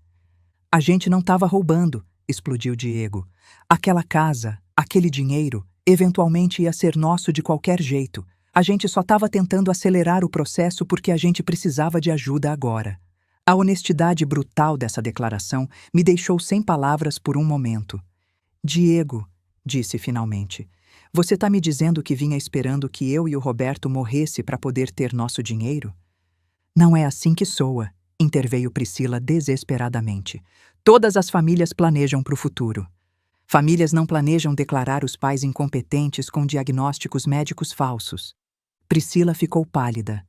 A gente não tava roubando, explodiu Diego. Aquela casa, aquele dinheiro, eventualmente ia ser nosso de qualquer jeito. A gente só estava tentando acelerar o processo porque a gente precisava de ajuda agora. A honestidade brutal dessa declaração me deixou sem palavras por um momento. Diego, disse finalmente, você está me dizendo que vinha esperando que eu e o Roberto morresse para poder ter nosso dinheiro? Não é assim que soa, interveio Priscila desesperadamente. Todas as famílias planejam para o futuro. Famílias não planejam declarar os pais incompetentes com diagnósticos médicos falsos. Priscila ficou pálida.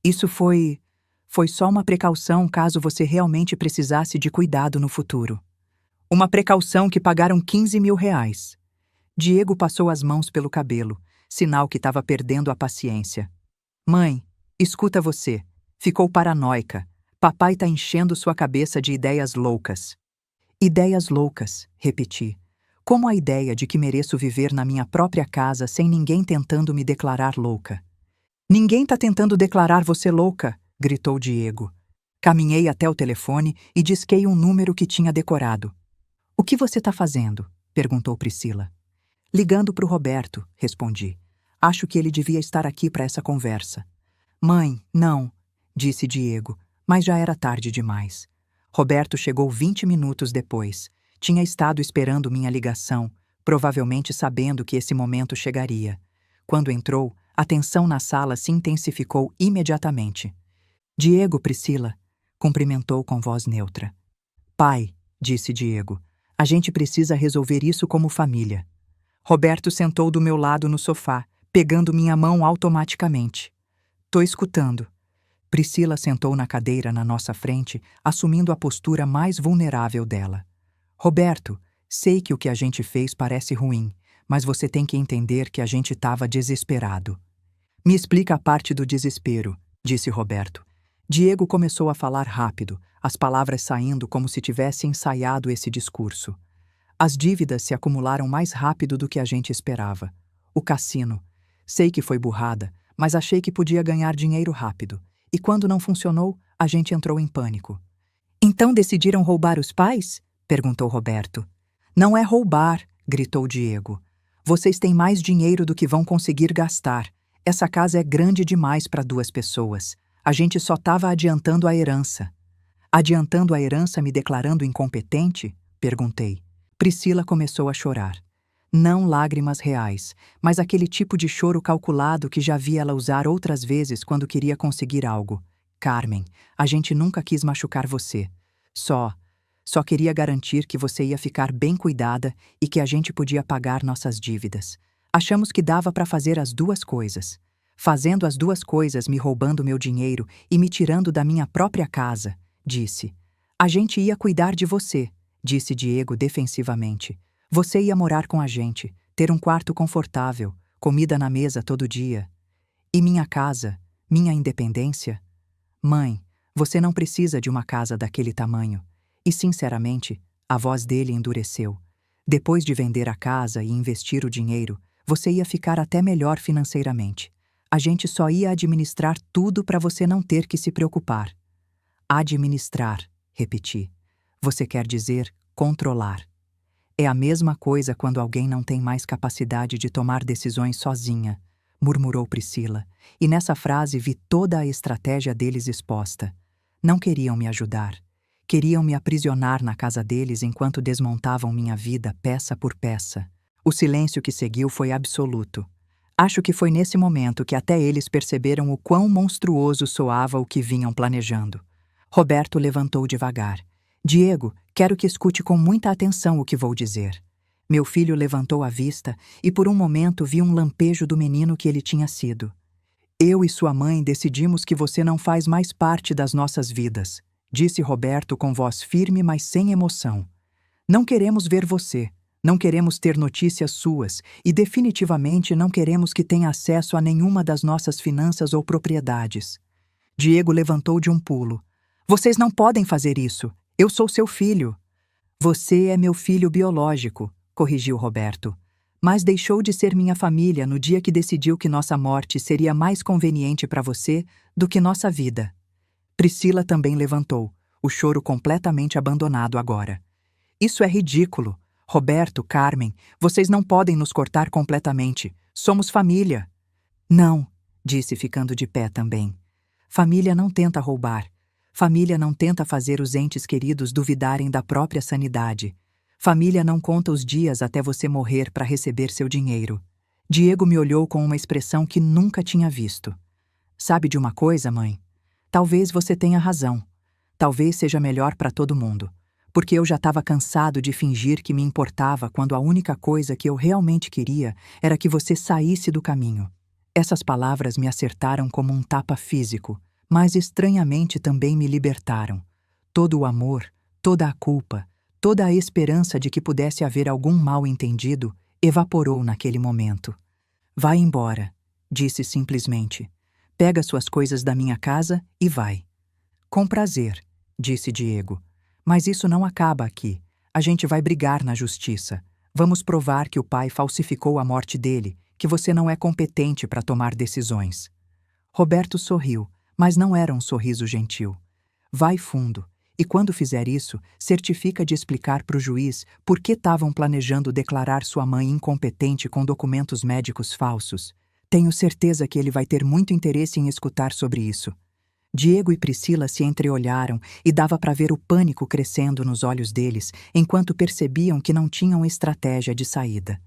Isso foi só uma precaução caso você realmente precisasse de cuidado no futuro. Uma precaução que pagaram 15 mil reais. Diego passou as mãos pelo cabelo, sinal que estava perdendo a paciência. Mãe, escuta você. Ficou paranoica. Papai tá enchendo sua cabeça de ideias loucas. Ideias loucas, repeti. Como a ideia de que mereço viver na minha própria casa sem ninguém tentando me declarar louca. Ninguém tá tentando declarar você louca, gritou Diego. Caminhei até o telefone e disquei um número que tinha decorado. O que você tá fazendo? Perguntou Priscila. Ligando pro Roberto, respondi. Acho que ele devia estar aqui para essa conversa. Mãe, não, disse Diego. Mas já era tarde demais. Roberto chegou 20 minutos depois. Tinha estado esperando minha ligação, provavelmente sabendo que esse momento chegaria. Quando entrou, a tensão na sala se intensificou imediatamente. Diego, Priscila, cumprimentou com voz neutra. Pai, disse Diego, a gente precisa resolver isso como família. Roberto sentou do meu lado no sofá, pegando minha mão automaticamente. Tô escutando. Priscila sentou na cadeira na nossa frente, assumindo a postura mais vulnerável dela. Roberto, sei que o que a gente fez parece ruim, mas você tem que entender que a gente estava desesperado. Me explica a parte do desespero, disse Roberto. Diego começou a falar rápido, as palavras saindo como se tivesse ensaiado esse discurso. As dívidas se acumularam mais rápido do que a gente esperava. O cassino. Sei que foi burrada, mas achei que podia ganhar dinheiro rápido. E quando não funcionou, a gente entrou em pânico. Então decidiram roubar os pais? Perguntou Roberto. Não é roubar, gritou Diego. Vocês têm mais dinheiro do que vão conseguir gastar. Essa casa é grande demais para 2 pessoas. A gente só estava adiantando a herança. Adiantando a herança me declarando incompetente? Perguntei. Priscila começou a chorar. Não lágrimas reais, mas aquele tipo de choro calculado que já vi ela usar outras vezes quando queria conseguir algo. Carmen, a gente nunca quis machucar você. Só queria garantir que você ia ficar bem cuidada e que a gente podia pagar nossas dívidas. Achamos que dava para fazer as 2 coisas. Fazendo as 2 coisas, me roubando meu dinheiro e me tirando da minha própria casa, disse. A gente ia cuidar de você, disse Diego defensivamente. Você ia morar com a gente, ter um quarto confortável, comida na mesa todo dia. E minha casa, minha independência? Mãe, você não precisa de uma casa daquele tamanho. E, sinceramente, a voz dele endureceu. Depois de vender a casa e investir o dinheiro, você ia ficar até melhor financeiramente. A gente só ia administrar tudo para você não ter que se preocupar. Administrar, repeti. Você quer dizer controlar. É a mesma coisa quando alguém não tem mais capacidade de tomar decisões sozinha, murmurou Priscila, e nessa frase vi toda a estratégia deles exposta. Não queriam me ajudar. Queriam me aprisionar na casa deles enquanto desmontavam minha vida peça por peça. O silêncio que seguiu foi absoluto. Acho que foi nesse momento que até eles perceberam o quão monstruoso soava o que vinham planejando. Roberto levantou devagar. Diego, quero que escute com muita atenção o que vou dizer. Meu filho levantou a vista e por um momento vi um lampejo do menino que ele tinha sido. Eu e sua mãe decidimos que você não faz mais parte das nossas vidas, disse Roberto com voz firme, mas sem emoção. Não queremos ver você, não queremos ter notícias suas e definitivamente não queremos que tenha acesso a nenhuma das nossas finanças ou propriedades. Diego levantou de um pulo. Vocês não podem fazer isso. Eu sou seu filho. Você é meu filho biológico, corrigiu Roberto. Mas deixou de ser minha família no dia que decidiu que nossa morte seria mais conveniente para você do que nossa vida. Priscila também levantou, o choro completamente abandonado agora. Isso é ridículo. Roberto, Carmen, vocês não podem nos cortar completamente. Somos família. Não, disse ficando de pé também. Família não tenta roubar. Família não tenta fazer os entes queridos duvidarem da própria sanidade. Família não conta os dias até você morrer para receber seu dinheiro. Diego me olhou com uma expressão que nunca tinha visto. Sabe de uma coisa, mãe? Talvez você tenha razão. Talvez seja melhor para todo mundo. Porque eu já estava cansado de fingir que me importava quando a única coisa que eu realmente queria era que você saísse do caminho. Essas palavras me acertaram como um tapa físico, mas estranhamente também me libertaram. Todo o amor, toda a culpa, toda a esperança de que pudesse haver algum mal-entendido evaporou naquele momento. Vai embora, disse simplesmente. Pega suas coisas da minha casa e vai. Com prazer, disse Diego. Mas isso não acaba aqui. A gente vai brigar na justiça. Vamos provar que o pai falsificou a morte dele, que você não é competente para tomar decisões. Roberto sorriu, mas não era um sorriso gentil. Vai fundo, e quando fizer isso, certifica de explicar para o juiz por que estavam planejando declarar sua mãe incompetente com documentos médicos falsos. Tenho certeza que ele vai ter muito interesse em escutar sobre isso. Diego e Priscila se entreolharam e dava para ver o pânico crescendo nos olhos deles enquanto percebiam que não tinham estratégia de saída.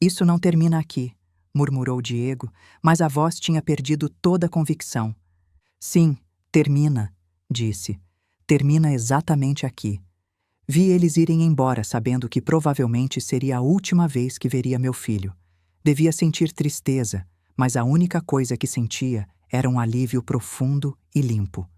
Isso não termina aqui, murmurou Diego, mas a voz tinha perdido toda a convicção. Sim, termina, disse. Termina exatamente aqui. Vi eles irem embora sabendo que provavelmente seria a última vez que veria meu filho. Devia sentir tristeza, mas a única coisa que sentia era um alívio profundo e limpo.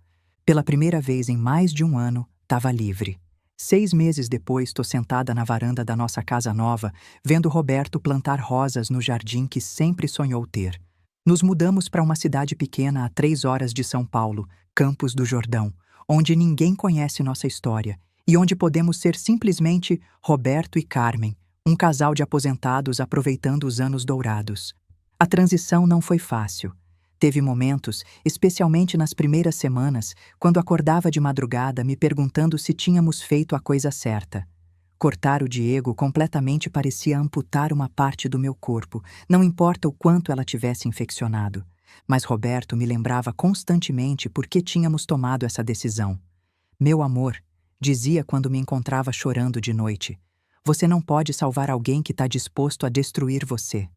Pela primeira vez em mais de um ano, estava livre. 6 meses depois, estou sentada na varanda da nossa casa nova, vendo Roberto plantar rosas no jardim que sempre sonhou ter. Nos mudamos para uma cidade pequena a 3 horas de São Paulo, Campos do Jordão, onde ninguém conhece nossa história e onde podemos ser simplesmente Roberto e Carmen, um casal de aposentados aproveitando os anos dourados. A transição não foi fácil. Teve momentos, especialmente nas primeiras semanas, quando acordava de madrugada me perguntando se tínhamos feito a coisa certa. Cortar o Diego completamente parecia amputar uma parte do meu corpo, não importa o quanto ela tivesse infeccionado. Mas Roberto me lembrava constantemente por que tínhamos tomado essa decisão. Meu amor, dizia quando me encontrava chorando de noite, você não pode salvar alguém que está disposto a destruir você.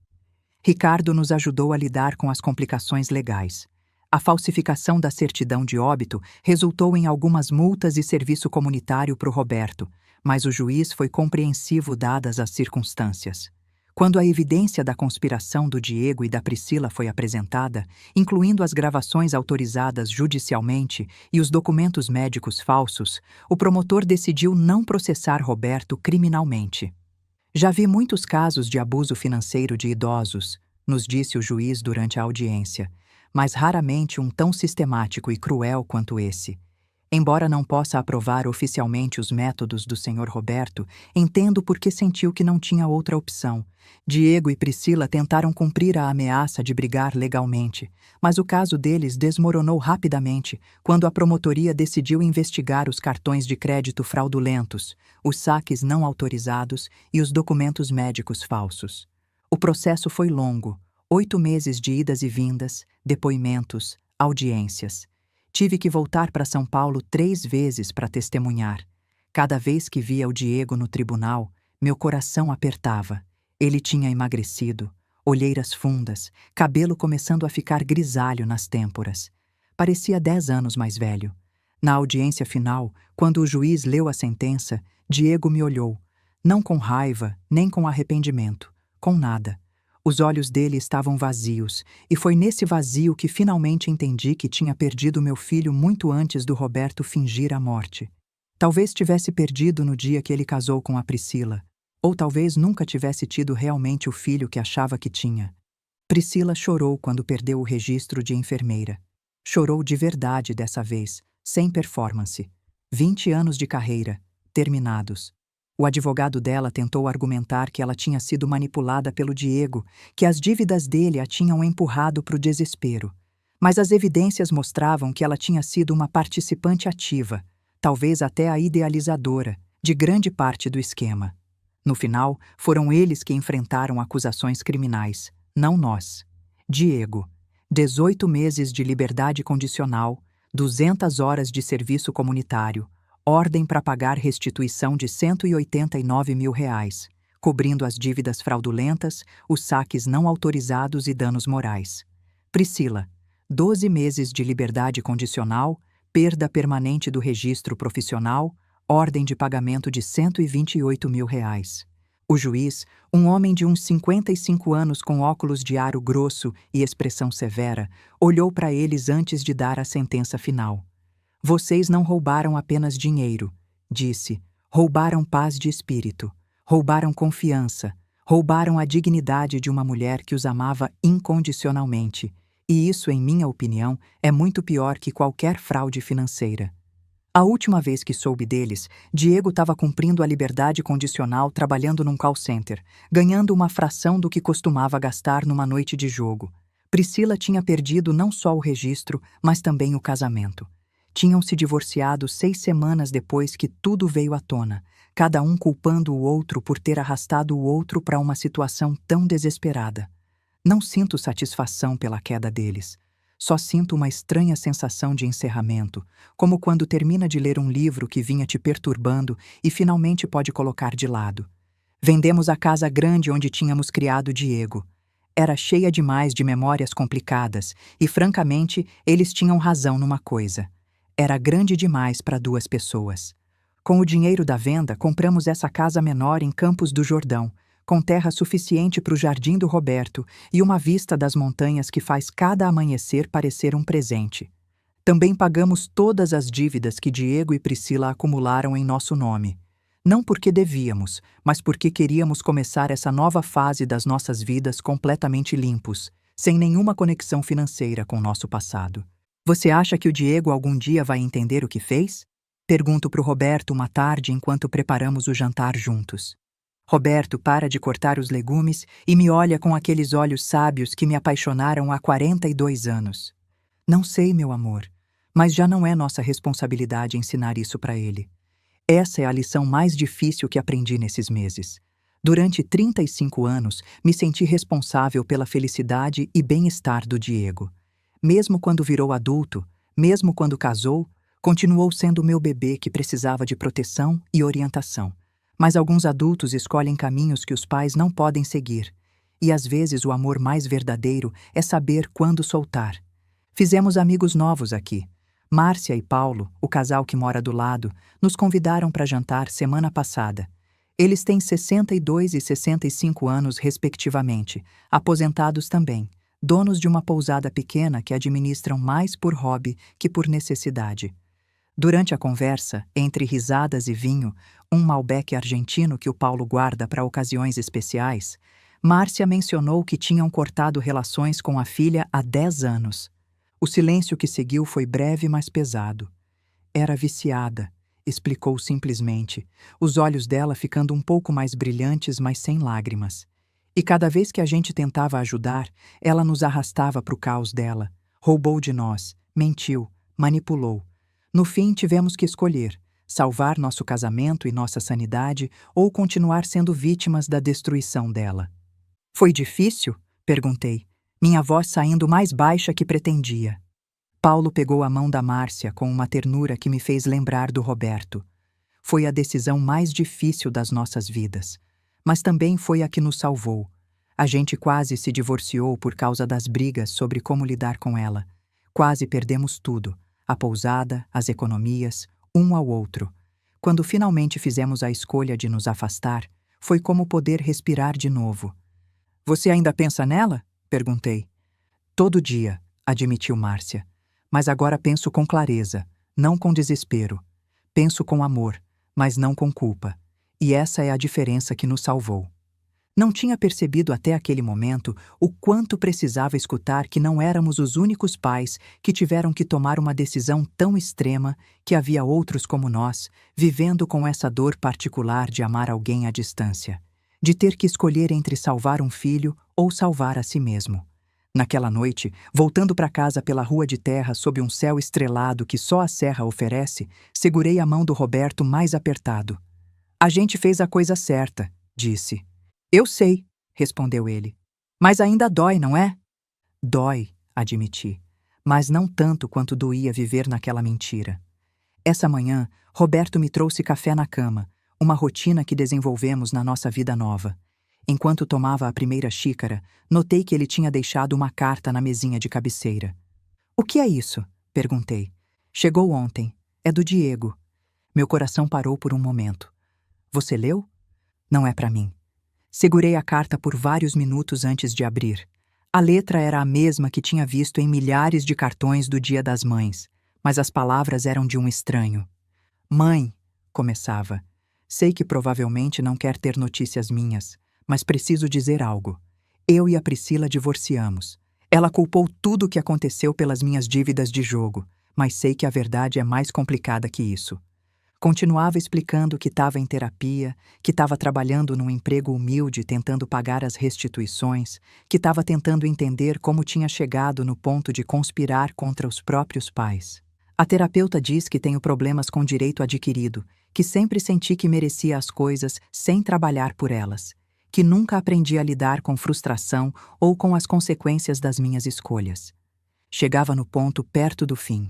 Ricardo nos ajudou a lidar com as complicações legais. A falsificação da certidão de óbito resultou em algumas multas e serviço comunitário para o Roberto, mas o juiz foi compreensivo dadas as circunstâncias. Quando a evidência da conspiração do Diego e da Priscila foi apresentada, incluindo as gravações autorizadas judicialmente e os documentos médicos falsos, o promotor decidiu não processar Roberto criminalmente. Já vi muitos casos de abuso financeiro de idosos, nos disse o juiz durante a audiência, mas raramente um tão sistemático e cruel quanto esse. Embora não possa aprovar oficialmente os métodos do Sr. Roberto, entendo por que sentiu que não tinha outra opção. Diego e Priscila tentaram cumprir a ameaça de brigar legalmente, mas o caso deles desmoronou rapidamente quando a promotoria decidiu investigar os cartões de crédito fraudulentos, os saques não autorizados e os documentos médicos falsos. O processo foi longo, 8 meses de idas e vindas, depoimentos, audiências. Tive que voltar para São Paulo 3 vezes para testemunhar. Cada vez que via o Diego no tribunal, meu coração apertava. Ele tinha emagrecido, olheiras fundas, cabelo começando a ficar grisalho nas têmporas. Parecia 10 anos mais velho. Na audiência final, quando o juiz leu a sentença, Diego me olhou, não com raiva, nem com arrependimento, com nada. Os olhos dele estavam vazios, e foi nesse vazio que finalmente entendi que tinha perdido meu filho muito antes do Roberto fingir a morte. Talvez tivesse perdido no dia que ele casou com a Priscila, ou talvez nunca tivesse tido realmente o filho que achava que tinha. Priscila chorou quando perdeu o registro de enfermeira. Chorou de verdade dessa vez, sem performance. 20 anos de carreira, terminados. O advogado dela tentou argumentar que ela tinha sido manipulada pelo Diego, que as dívidas dele a tinham empurrado para o desespero. Mas as evidências mostravam que ela tinha sido uma participante ativa, talvez até a idealizadora, de grande parte do esquema. No final, foram eles que enfrentaram acusações criminais, não nós. Diego, 18 meses de liberdade condicional, 200 horas de serviço comunitário, ordem para pagar restituição de R$ 189 mil, cobrindo as dívidas fraudulentas, os saques não autorizados e danos morais. Priscila, 12 meses de liberdade condicional, perda permanente do registro profissional, ordem de pagamento de R$ 128 mil. O juiz, um homem de uns 55 anos com óculos de aro grosso e expressão severa, olhou para eles antes de dar a sentença final. Vocês não roubaram apenas dinheiro, disse. Roubaram paz de espírito, roubaram confiança, roubaram a dignidade de uma mulher que os amava incondicionalmente. E isso, em minha opinião, é muito pior que qualquer fraude financeira. A última vez que soube deles, Diego estava cumprindo a liberdade condicional trabalhando num call center, ganhando uma fração do que costumava gastar numa noite de jogo. Priscila tinha perdido não só o registro, mas também o casamento. Tinham se divorciado 6 semanas depois que tudo veio à tona, cada um culpando o outro por ter arrastado o outro para uma situação tão desesperada. Não sinto satisfação pela queda deles. Só sinto uma estranha sensação de encerramento, como quando termina de ler um livro que vinha te perturbando e finalmente pode colocar de lado. Vendemos a casa grande onde tínhamos criado Diego. Era cheia demais de memórias complicadas e, francamente, eles tinham razão numa coisa. Era grande demais para 2 pessoas. Com o dinheiro da venda, compramos essa casa menor em Campos do Jordão, com terra suficiente para o jardim do Roberto e uma vista das montanhas que faz cada amanhecer parecer um presente. Também pagamos todas as dívidas que Diego e Priscila acumularam em nosso nome. Não porque devíamos, mas porque queríamos começar essa nova fase das nossas vidas completamente limpos, sem nenhuma conexão financeira com nosso passado. Você acha que o Diego algum dia vai entender o que fez? Pergunto para o Roberto uma tarde enquanto preparamos o jantar juntos. Roberto para de cortar os legumes e me olha com aqueles olhos sábios que me apaixonaram há 42 anos. Não sei, meu amor, mas já não é nossa responsabilidade ensinar isso para ele. Essa é a lição mais difícil que aprendi nesses meses. Durante 35 anos, me senti responsável pela felicidade e bem-estar do Diego. Mesmo quando virou adulto, mesmo quando casou, continuou sendo meu bebê que precisava de proteção e orientação. Mas alguns adultos escolhem caminhos que os pais não podem seguir. E às vezes o amor mais verdadeiro é saber quando soltar. Fizemos amigos novos aqui. Márcia e Paulo, o casal que mora do lado, nos convidaram para jantar semana passada. Eles têm 62 e 65 anos, respectivamente, aposentados também. Donos de uma pousada pequena que administram mais por hobby que por necessidade. Durante a conversa, entre risadas e vinho, um Malbec argentino que o Paulo guarda para ocasiões especiais, Márcia mencionou que tinham cortado relações com a filha há 10 anos. O silêncio que seguiu foi breve, mas pesado. Era viciada, explicou simplesmente, os olhos dela ficando um pouco mais brilhantes, mas sem lágrimas. E cada vez que a gente tentava ajudar, ela nos arrastava para o caos dela. Roubou de nós, mentiu, manipulou. No fim, tivemos que escolher: salvar nosso casamento e nossa sanidade ou continuar sendo vítimas da destruição dela. Foi difícil? Perguntei, minha voz saindo mais baixa que pretendia. Paulo pegou a mão da Márcia com uma ternura que me fez lembrar do Roberto. Foi a decisão mais difícil das nossas vidas, mas também foi a que nos salvou. A gente quase se divorciou por causa das brigas sobre como lidar com ela. Quase perdemos tudo, a pousada, as economias, um ao outro. Quando finalmente fizemos a escolha de nos afastar, foi como poder respirar de novo. Você ainda pensa nela? Perguntei. Todo dia, admitiu Márcia. Mas agora penso com clareza, não com desespero. Penso com amor, mas não com culpa. E essa é a diferença que nos salvou. Não tinha percebido até aquele momento o quanto precisava escutar que não éramos os únicos pais que tiveram que tomar uma decisão tão extrema, que havia outros como nós, vivendo com essa dor particular de amar alguém à distância, de ter que escolher entre salvar um filho ou salvar a si mesmo. Naquela noite, voltando para casa pela rua de terra sob um céu estrelado que só a serra oferece, segurei a mão do Roberto mais apertado. A gente fez a coisa certa, disse. Eu sei, respondeu ele. Mas ainda dói, não é? Dói, admiti, mas não tanto quanto doía viver naquela mentira. Essa manhã, Roberto me trouxe café na cama, uma rotina que desenvolvemos na nossa vida nova. Enquanto tomava a primeira xícara, notei que ele tinha deixado uma carta na mesinha de cabeceira. O que é isso? Perguntei. Chegou ontem. É do Diego. Meu coração parou por um momento. Você leu? Não é para mim. Segurei a carta por vários minutos antes de abrir. A letra era a mesma que tinha visto em milhares de cartões do Dia das Mães, mas as palavras eram de um estranho. Mãe, começava. Sei que provavelmente não quer ter notícias minhas, mas preciso dizer algo. Eu e a Priscila divorciamos. Ela culpou tudo o que aconteceu pelas minhas dívidas de jogo, mas sei que a verdade é mais complicada que isso. Continuava explicando que estava em terapia, que estava trabalhando num emprego humilde tentando pagar as restituições, que estava tentando entender como tinha chegado no ponto de conspirar contra os próprios pais. A terapeuta diz que tenho problemas com direito adquirido, que sempre senti que merecia as coisas sem trabalhar por elas, que nunca aprendi a lidar com frustração ou com as consequências das minhas escolhas. Chegava no ponto perto do fim.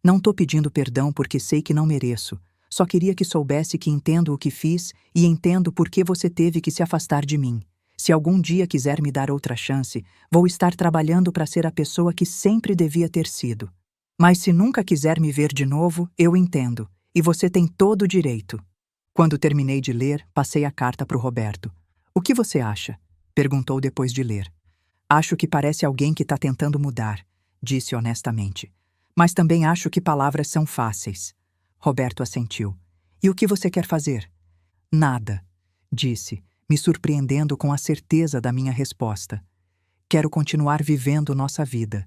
Não tô pedindo perdão porque sei que não mereço. Só queria que soubesse que entendo o que fiz e entendo por que você teve que se afastar de mim. Se algum dia quiser me dar outra chance, vou estar trabalhando para ser a pessoa que sempre devia ter sido. Mas se nunca quiser me ver de novo, eu entendo, e você tem todo o direito. Quando terminei de ler, passei a carta para o Roberto. O que você acha? Perguntou depois de ler. Acho que parece alguém que está tentando mudar, disse honestamente. Mas também acho que palavras são fáceis. Roberto assentiu. E o que você quer fazer? Nada, disse, me surpreendendo com a certeza da minha resposta. Quero continuar vivendo nossa vida.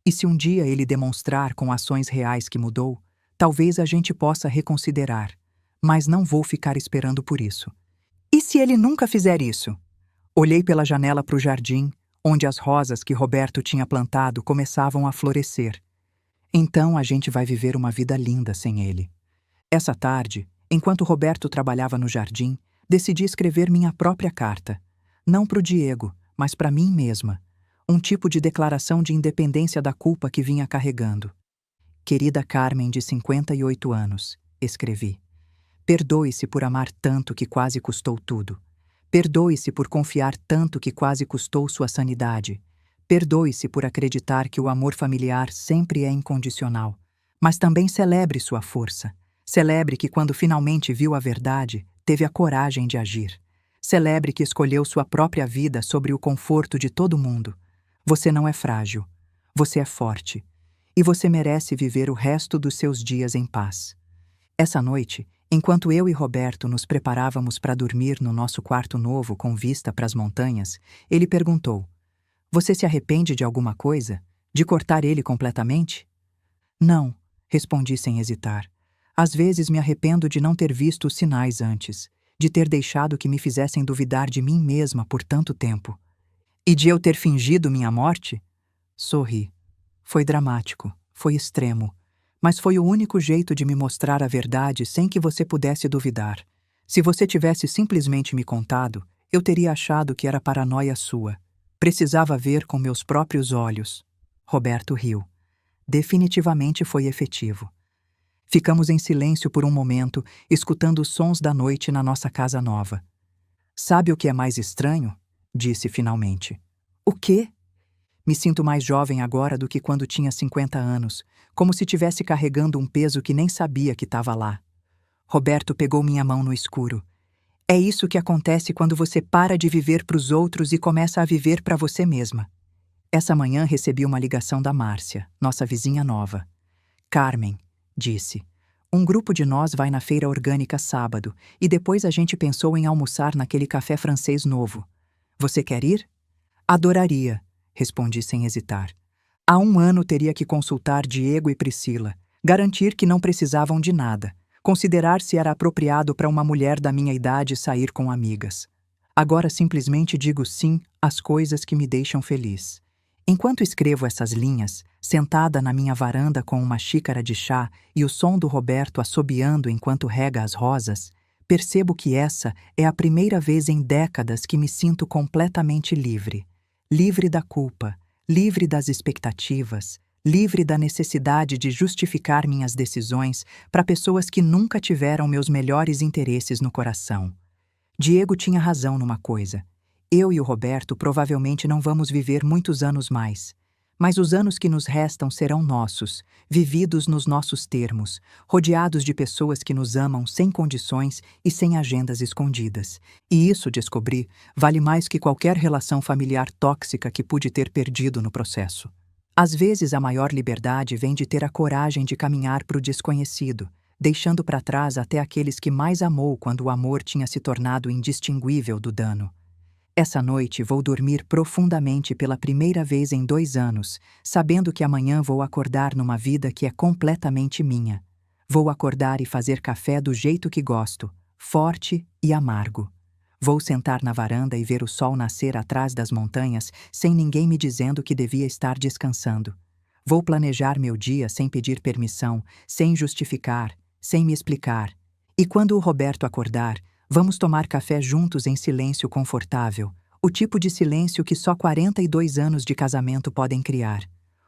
E se um dia ele demonstrar com ações reais que mudou, talvez a gente possa reconsiderar. Mas não vou ficar esperando por isso. E se ele nunca fizer isso? Olhei pela janela para o jardim, onde as rosas que Roberto tinha plantado começavam a florescer. Então a gente vai viver uma vida linda sem ele. Essa tarde, enquanto Roberto trabalhava no jardim, decidi escrever minha própria carta. Não para o Diego, mas para mim mesma. Um tipo de declaração de independência da culpa que vinha carregando. Querida Carmen, de 58 anos, escrevi. Perdoe-se por amar tanto que quase custou tudo. Perdoe-se por confiar tanto que quase custou sua sanidade. Perdoe-se por acreditar que o amor familiar sempre é incondicional. Mas também celebre sua força. Celebre que quando finalmente viu a verdade, teve a coragem de agir. Celebre que escolheu sua própria vida sobre o conforto de todo mundo. Você não é frágil. Você é forte. E você merece viver o resto dos seus dias em paz. Essa noite, enquanto eu e Roberto nos preparávamos para dormir no nosso quarto novo com vista para as montanhas, ele perguntou: Você se arrepende de alguma coisa? De cortar ele completamente? Não, respondi sem hesitar. Às vezes me arrependo de não ter visto os sinais antes, de ter deixado que me fizessem duvidar de mim mesma por tanto tempo. E de eu ter fingido minha morte? Sorri. Foi dramático, foi extremo, mas foi o único jeito de me mostrar a verdade sem que você pudesse duvidar. Se você tivesse simplesmente me contado, eu teria achado que era paranoia sua. Precisava ver com meus próprios olhos. Roberto riu. Definitivamente foi efetivo. Ficamos em silêncio por um momento, escutando os sons da noite na nossa casa nova. Sabe o que é mais estranho? Disse finalmente. O quê? Me sinto mais jovem agora do que quando tinha 50 anos, como se tivesse carregando um peso que nem sabia que estava lá. Roberto pegou minha mão no escuro. É isso que acontece quando você para de viver para os outros e começa a viver para você mesma. Essa manhã recebi uma ligação da Márcia, nossa vizinha nova. Carmen, disse, um grupo de nós vai na feira orgânica sábado e depois a gente pensou em almoçar naquele café francês novo. Você quer ir? Adoraria, respondi sem hesitar. Há um ano teria que consultar Diego e Priscila, garantir que não precisavam de nada, considerar se era apropriado para uma mulher da minha idade sair com amigas. Agora simplesmente digo sim às coisas que me deixam feliz. Enquanto escrevo essas linhas, sentada na minha varanda com uma xícara de chá e o som do Roberto assobiando enquanto rega as rosas, percebo que essa é a primeira vez em décadas que me sinto completamente livre. Livre da culpa, livre das expectativas, livre da necessidade de justificar minhas decisões para pessoas que nunca tiveram meus melhores interesses no coração. Diego tinha razão numa coisa. Eu e o Roberto provavelmente não vamos viver muitos anos mais. Mas os anos que nos restam serão nossos, vividos nos nossos termos, rodeados de pessoas que nos amam sem condições e sem agendas escondidas. E isso, descobri, vale mais que qualquer relação familiar tóxica que pude ter perdido no processo. Às vezes a maior liberdade vem de ter a coragem de caminhar para o desconhecido, deixando para trás até aqueles que mais amou quando o amor tinha se tornado indistinguível do dano. Essa noite vou dormir profundamente pela primeira vez em 2 anos, sabendo que amanhã vou acordar numa vida que é completamente minha. Vou acordar e fazer café do jeito que gosto, forte e amargo. Vou sentar na varanda e ver o sol nascer atrás das montanhas sem ninguém me dizendo que devia estar descansando. Vou planejar meu dia sem pedir permissão, sem justificar, sem me explicar. E quando o Roberto acordar, vamos tomar café juntos em silêncio confortável, o tipo de silêncio que só 42 anos de casamento podem criar.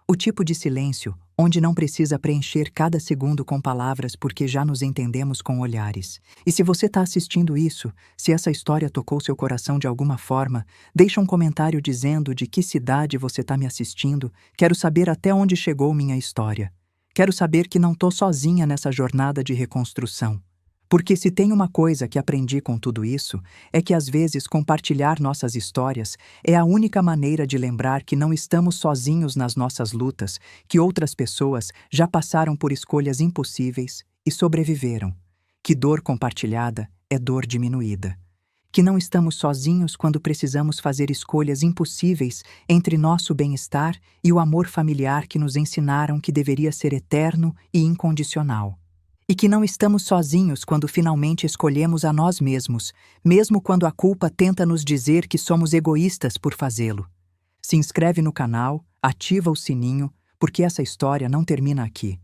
O tipo de silêncio onde não precisa preencher cada segundo com palavras porque já nos entendemos com olhares. E se você está assistindo isso, se essa história tocou seu coração de alguma forma, deixa um comentário dizendo de que cidade você está me assistindo. Quero saber até onde chegou minha história. Quero saber que não estou sozinha nessa jornada de reconstrução. Porque se tem uma coisa que aprendi com tudo isso, é que às vezes compartilhar nossas histórias é a única maneira de lembrar que não estamos sozinhos nas nossas lutas, que outras pessoas já passaram por escolhas impossíveis e sobreviveram, que dor compartilhada é dor diminuída, que não estamos sozinhos quando precisamos fazer escolhas impossíveis entre nosso bem-estar e o amor familiar que nos ensinaram que deveria ser eterno e incondicional. E que não estamos sozinhos quando finalmente escolhemos a nós mesmos, mesmo quando a culpa tenta nos dizer que somos egoístas por fazê-lo. Se inscreve no canal, ativa o sininho, porque essa história não termina aqui.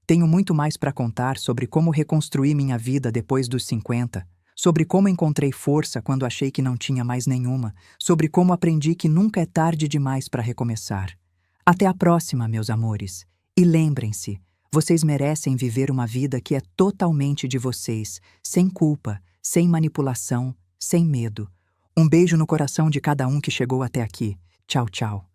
Tenho muito mais para contar sobre como reconstruir minha vida depois dos 50, sobre como encontrei força quando achei que não tinha mais nenhuma, sobre como aprendi que nunca é tarde demais para recomeçar. Até a próxima, meus amores. E lembrem-se, vocês merecem viver uma vida que é totalmente de vocês, sem culpa, sem manipulação, sem medo. Um beijo no coração de cada um que chegou até aqui. Tchau, tchau.